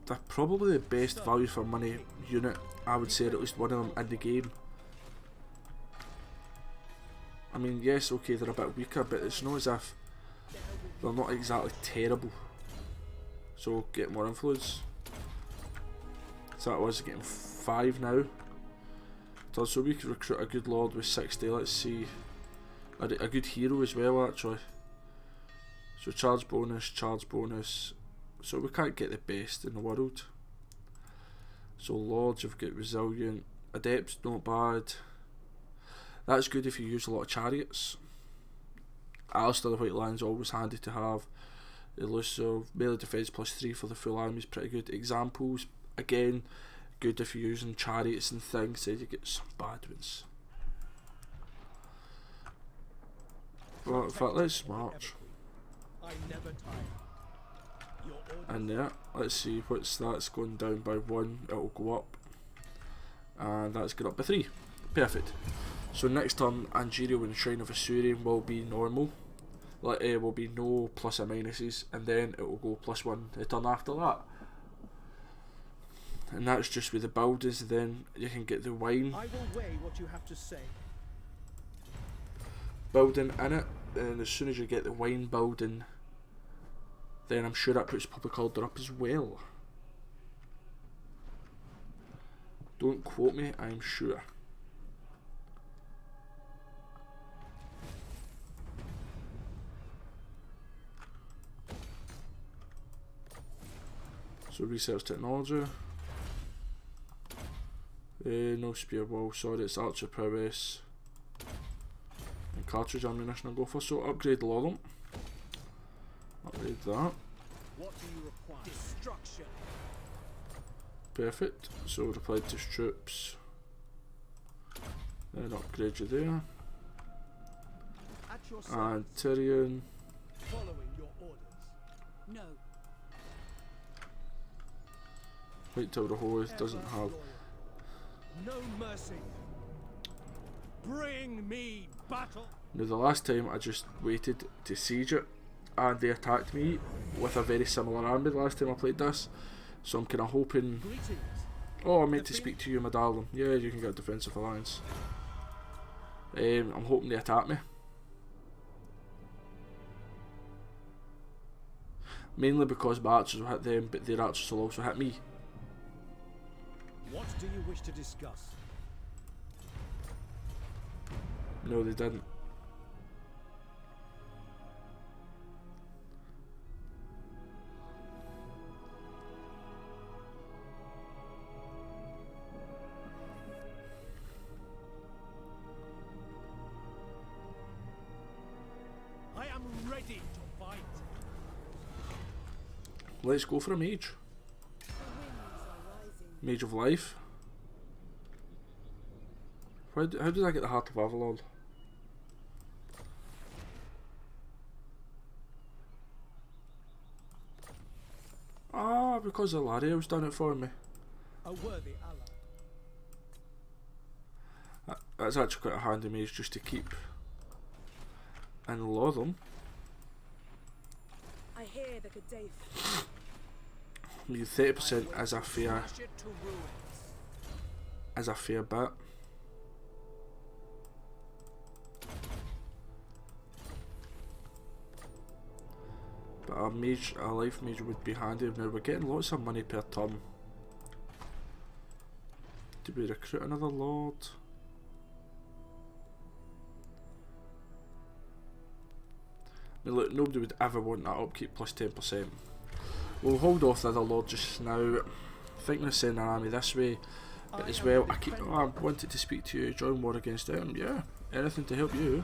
They're probably the best value for money unit, I would say, at least one of them in the game. I mean, yes, okay, they're a bit weaker, but it's not as if they're not exactly terrible. So, get more influence. So that was getting 5 now. So we could recruit a good lord with 60, let's see. A good hero as well, actually. So charge bonus. So we can't get the best in the world. So lords, you've got resilient. Adepts, not bad. That's good if you use a lot of chariots. Alistair the White Lion's always handy to have. Elusive, melee defense +3 for the full army is pretty good. Examples, again, good if you're using chariots and things, then you get some bad ones. Well, in fact, let's march. And yeah, let's see what's that's going down by 1, it'll go up. And that's going up by 3. Perfect. So next turn, Angeria with the Shrine of Asurian will be normal. Like, will be no plus or minuses, and then it will go +1 the turn after that. And that's just with the builders. Then you can get the wine. I will weigh what you have to say. Building in it, and as soon as you get the wine building, then I'm sure that puts public order up as well. Don't quote me, I'm sure. So research technology. No spear wall, sorry, it's archer prowess. And cartridge ammunition I'll go for, so upgrade a lot of them. Upgrade that. What do you require? Destruction. Perfect, so reply to troops. Then upgrade you there. At your And service. Tyrion. Following your orders. No. Wait till the Holy doesn't Ever have. loyal. No mercy. Bring me battle. Now the last time I just waited to siege it, and they attacked me with a very similar army the last time I played this. So I'm kind of hoping. Greetings. Oh, I meant to speak to you, my darling. Yeah, you can get a defensive alliance. I'm hoping they attack me. Mainly because my archers will hit them, but their archers will also hit me. What do you wish to discuss? No, they didn't. I am ready to fight. Let's go for a mage. The winds are rising. Mage of Life. How did I get the Heart of Avalon? Ah, because Ilariel's done it for me. A worthy ally. That's actually quite a handy mage just to keep in Lotham. I hear the Gaddafi. I mean, 30% is a fair Smash it to ruins. bit. But a life mage would be handy. Now we're getting lots of money per turn. Do we recruit another lord? I mean, look, nobody would ever want that upkeep plus 10%. We'll hold off the other lord just now. I think we're sending an army this way. But as well, I wanted to speak to you, join war against them. Yeah, anything to help you.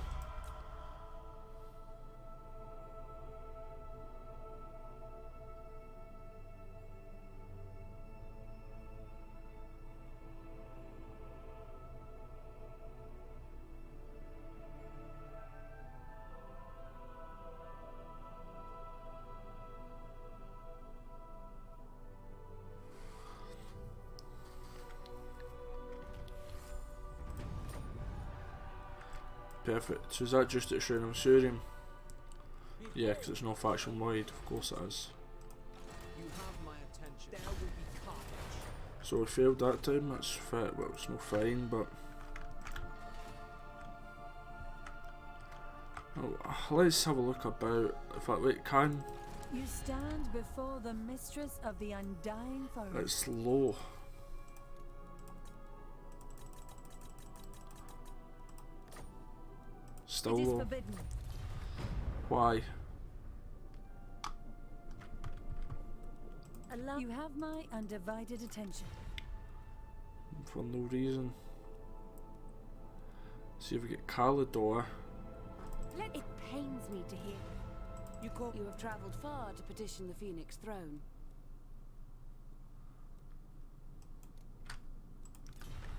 perfect. So is that just at Shrine of Surium? Yeah, because it's no faction wide, of course it is. You have my attention. There will be carnage. So we failed that time, that's fair, well it's no fine, but... Oh, let's have a look about, in fact wait, can... You stand before the mistress of the undying forest. It's low. Still It is low. forbidden. Why? Allow you have my undivided attention. For no reason. See if we get Calidor. It pains me to hear. You have travelled far to petition the Phoenix throne.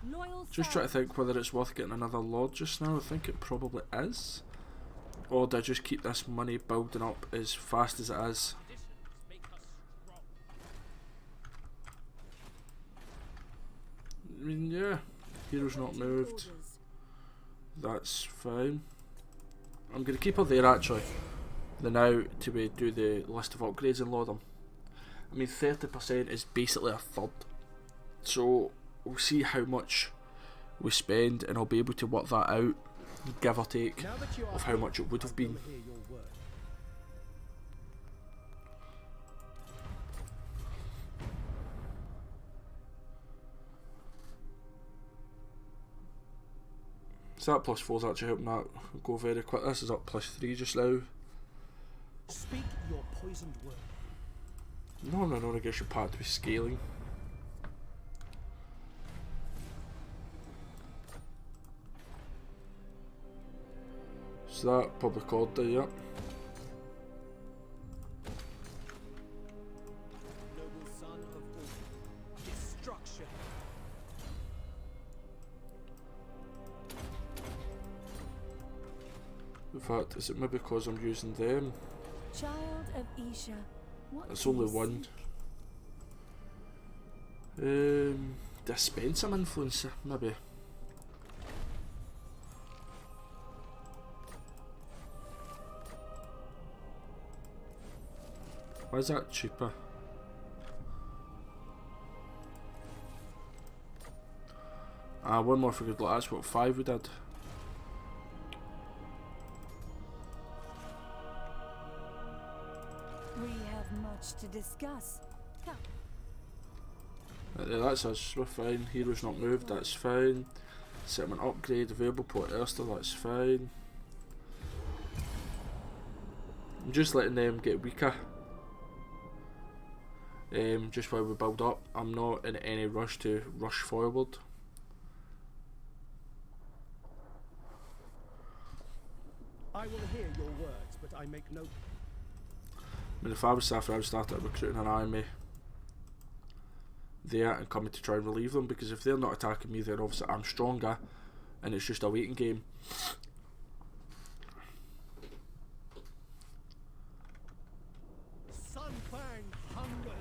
Loyal Just try to think whether it's worth getting another lord just now. I think it probably is. Or do I just keep this money building up as fast as it is? Conditions make us strong. I mean, yeah. Hero's not Awaiting moved. orders. That's fine. I'm going to keep her there actually. The now to do the list of upgrades and load them. I mean 30% is basically a third. So we'll see how much we spend and I'll be able to work that out, give or take, Now that you are of how much it would have been. hear your word. So that +4 is actually helping that go very quick. This is up +3 just now. Speak your poisoned word. No, I guess you're packed with scaling. So that public order, yep. Noble son of all. Destruction. In fact, is it maybe because I'm using them? Child of Isha. What It's do only you one. seek? Dispense some influence, maybe. Why is that cheaper? One more for good luck. That's what 5 we did. We have much to discuss. Come. Yeah, that's us. We're fine. Hero's not moved. That's fine. Settlement upgrade available. Port Erster. That's fine. I'm just letting them get weaker. Just while we build up. I'm not in any rush to rush forward. I will hear your words, but I make no. I mean, if I was Saffron, I would start recruiting an army there and coming to try and relieve them, because if they're not attacking me, then obviously I'm stronger and it's just a waiting game. Sunfang hungers.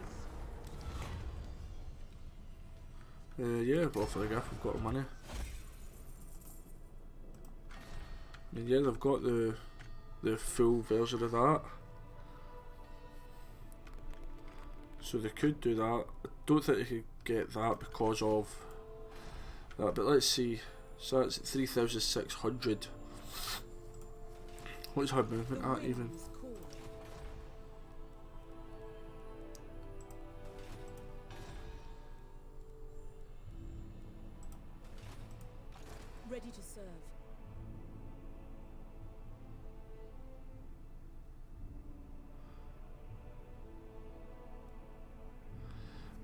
Yeah, well for the gift, we've got the money. I mean, yeah, they've got the full version of that. So they could do that. I don't think they could get that because of that, but let's see. So that's 3,600. What's her movement at even? Winds call. Ready to serve.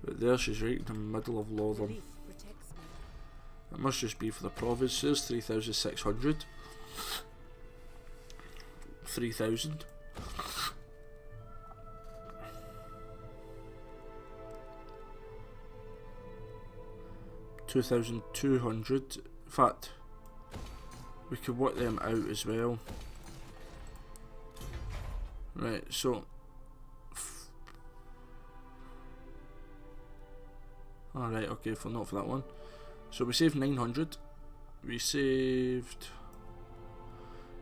But there she's right in the middle of Lothern. Relief protects me. It must just be for the province. There's 3,600. 3,000. $2,200. In fact, we could work them out as well. Right, so alright, okay, not for that one. So we saved 900. We saved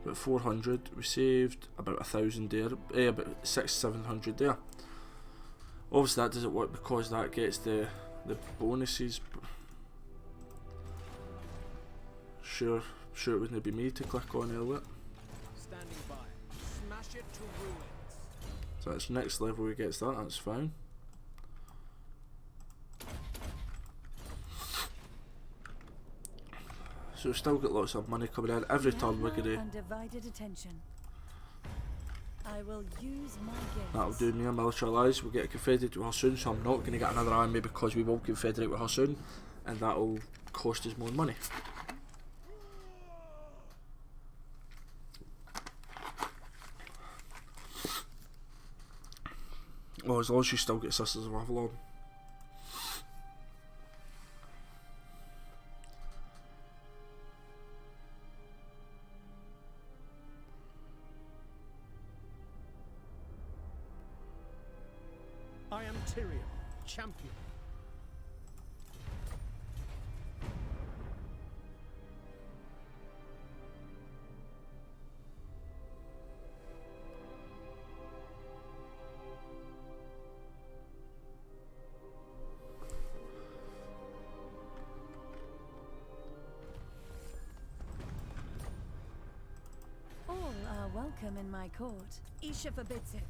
About 400. We saved about 1,000 there. About 600-700 there. Obviously that doesn't work because that gets the bonuses. Sure it wouldn't be me to click on earlier. Standing by. Smash it to ruins. So that's next level he gets that, that's fine. So we've still got lots of money coming in. Every turn we're gonna... Undivided attention. I will use my gaze. That'll do me a military allies. We'll get confederate with her soon, so I'm not going to get another army because we will confederate with her soon, and that'll cost us more money. Well, as long as you still get Sisters of Avalon. I am Tyrion, champion. All are welcome in my court. Isha forbids it.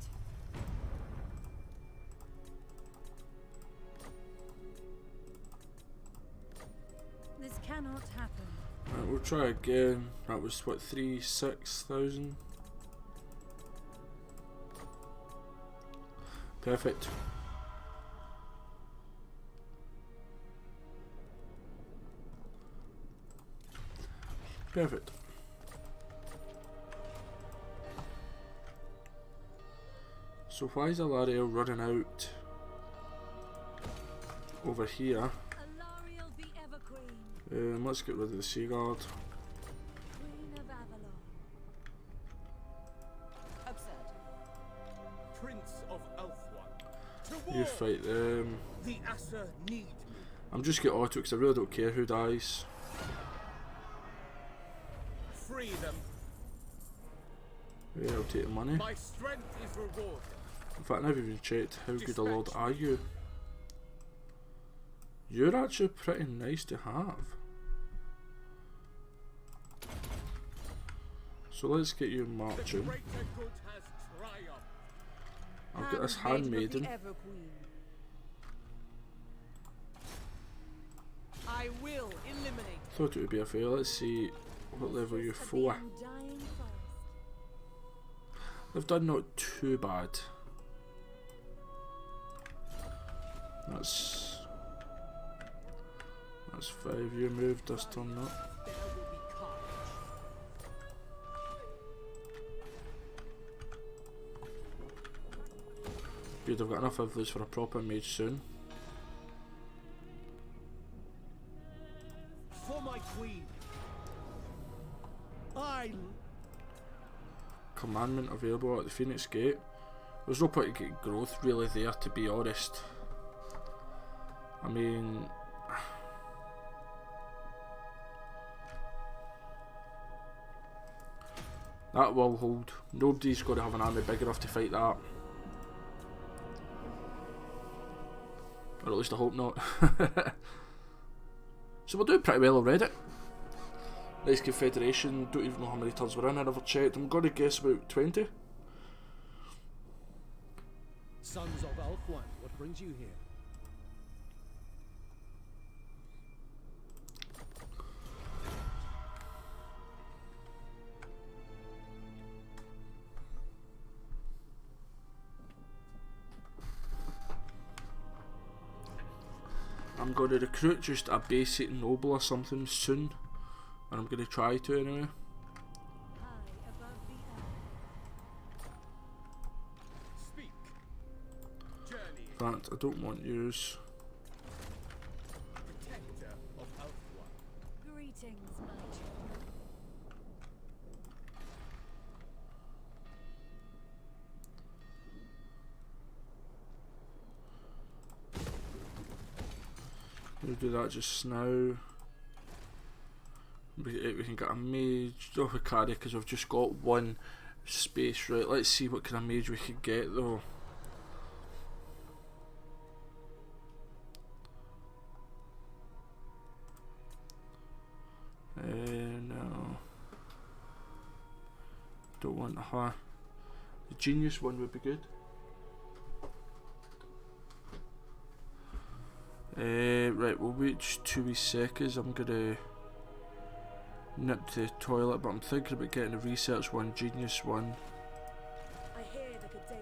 This cannot happen. Right, we'll try again. That was what, 6,000? Perfect. Perfect. So why is Alariel running out over here? Alariel be ever queen. Let's get rid of the Sea Guard. Queen of Avalon. Absurd. Prince of Ulthuan. To You war! fight them. The Asser need me. I'm just getting auto because I really don't care who dies. Free them. Yeah, I'll take the money. My strength is rewarded. In fact, I never even checked how good a lord are you. You're actually pretty nice to have. So let's get you The marching. greater good has triumphed. I'll get this handmaiden. I will eliminate. Thought it would be a fail. Let's see what level you're 4. Undying forest. They've done not too bad. That's 5. You moved this turn up. There will be carnage. Good, I've got enough influence for a proper mage soon. For my queen. Commandment available at the Phoenix Gate. There's no point in getting growth really there, to be honest. I mean, that will hold. Nobody's going to have an army big enough to fight that. Or at least I hope not. So we're doing pretty well already. Nice confederation. Don't even know how many turns we're in. I never checked. I'm going to guess about 20. Sons of Ulthuan, what brings you here? I'm going to recruit just a basic noble or something soon. And I'm going to try to anyway. High above the earth. Speak. Journey. In fact, I don't want yous. Protector of Ulthuan. Greetings, my children. We'll do that just now. We can get a mage. Oh, we carry because we've just got one space. Right, let's see what kind of mage we could get though. No. Don't want her. The genius one would be good. Right, we'll wait just 2 wee seconds. I'm gonna nip to the toilet, but I'm thinking about getting the research one, genius one. I hear like a Dave.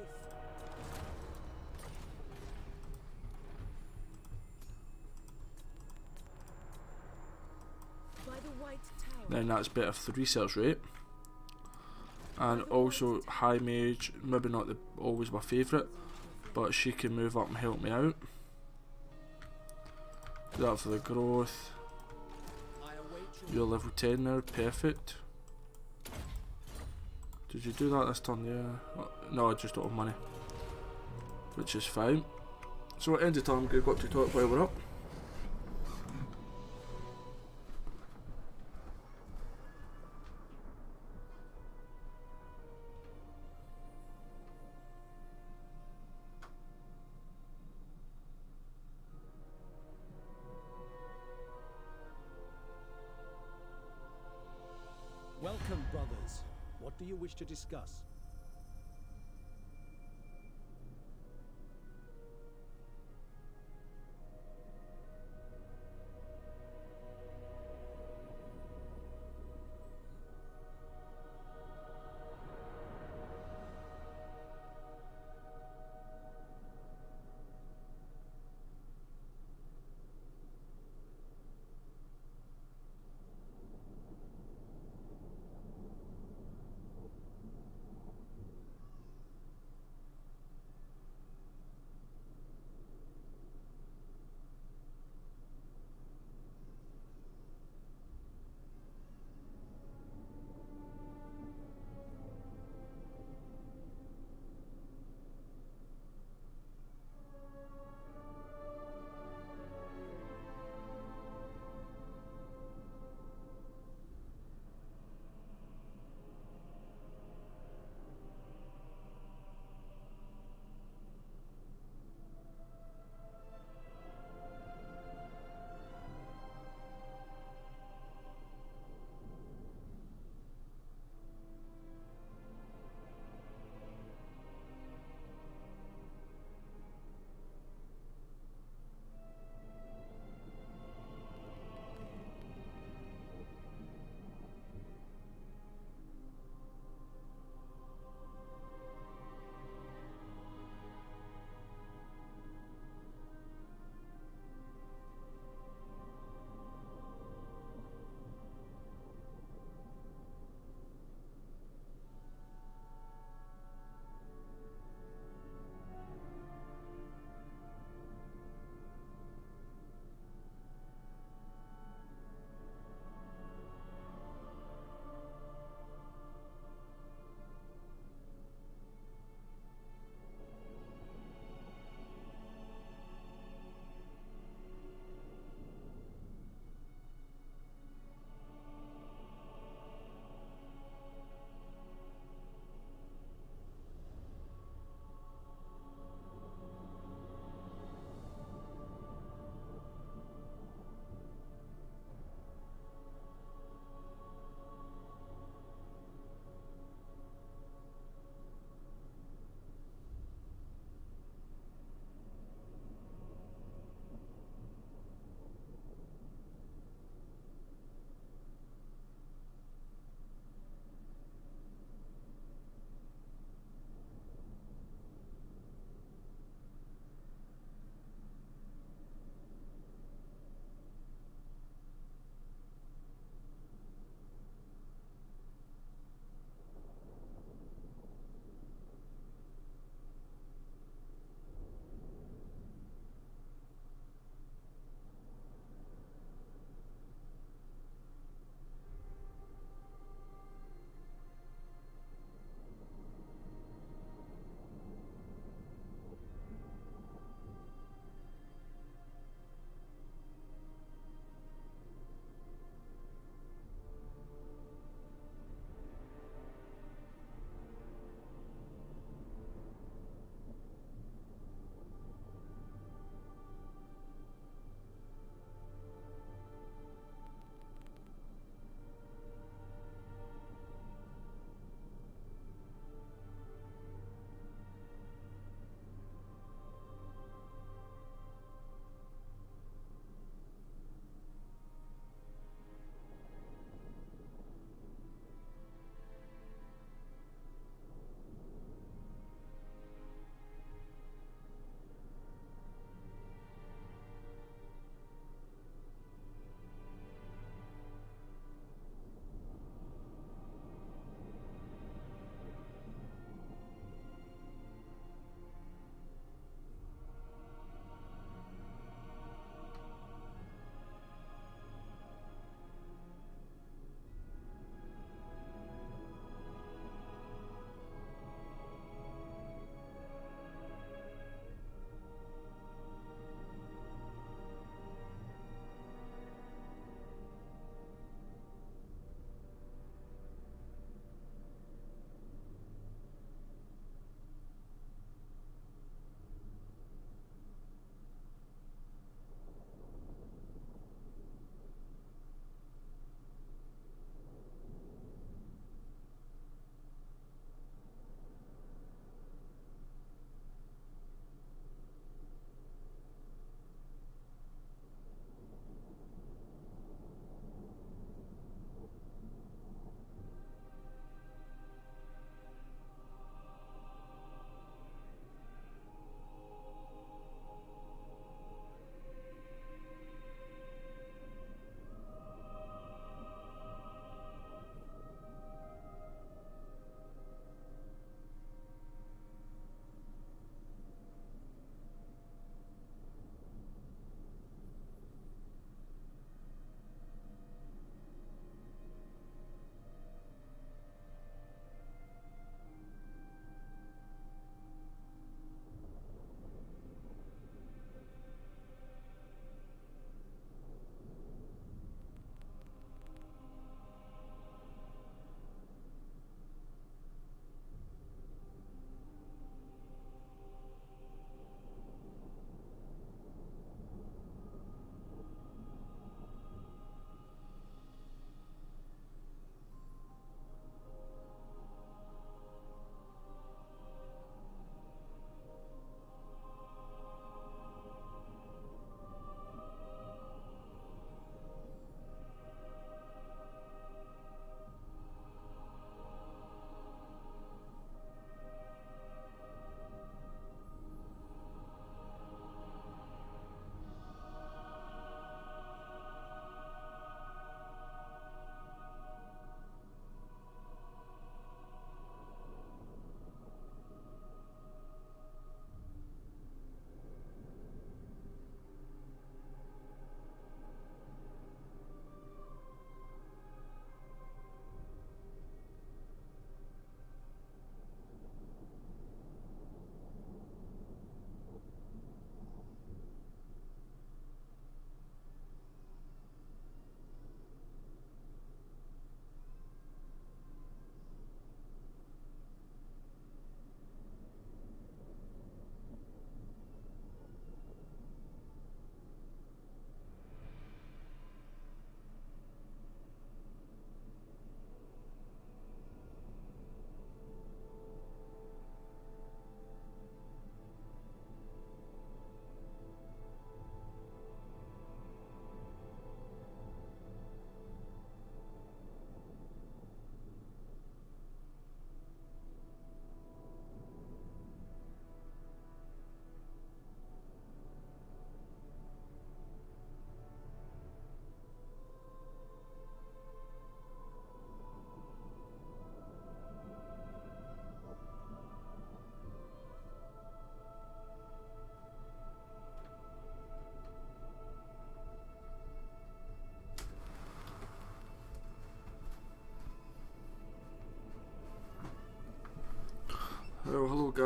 By the White Tower. Then that's better for the research rate. And also high mage, maybe not always my favourite, but she can move up and help me out. Do that for the growth. You're level 10 now, perfect. Did you do that this turn? Yeah. No, I just don't have money. Which is fine. So at the end of the time, I'm going to go up to the toilet while we're up. Welcome, brothers. What do you wish to discuss?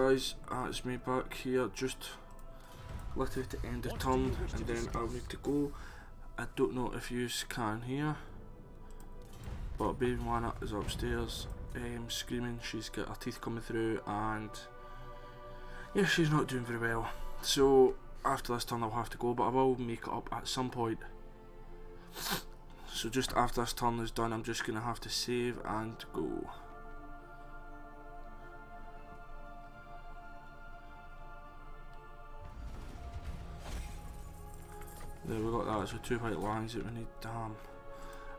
guys, it's me back here, just literally at the end of turn, and then I'll need to go. I don't know if you can hear, but baby Moana is upstairs, screaming. She's got her teeth coming through, and yeah, she's not doing very well. So after this turn I'll have to go, but I will make it up at some point. So just after this turn is done, I'm just going to have to save and go. There, we got that. So 2 white lines that we need. Damn,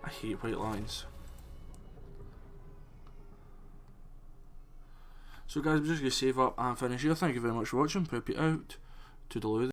I hate white lines. So guys, I'm just going to save up and finish here. Thank you very much for watching. Poop it out. Toodaloo.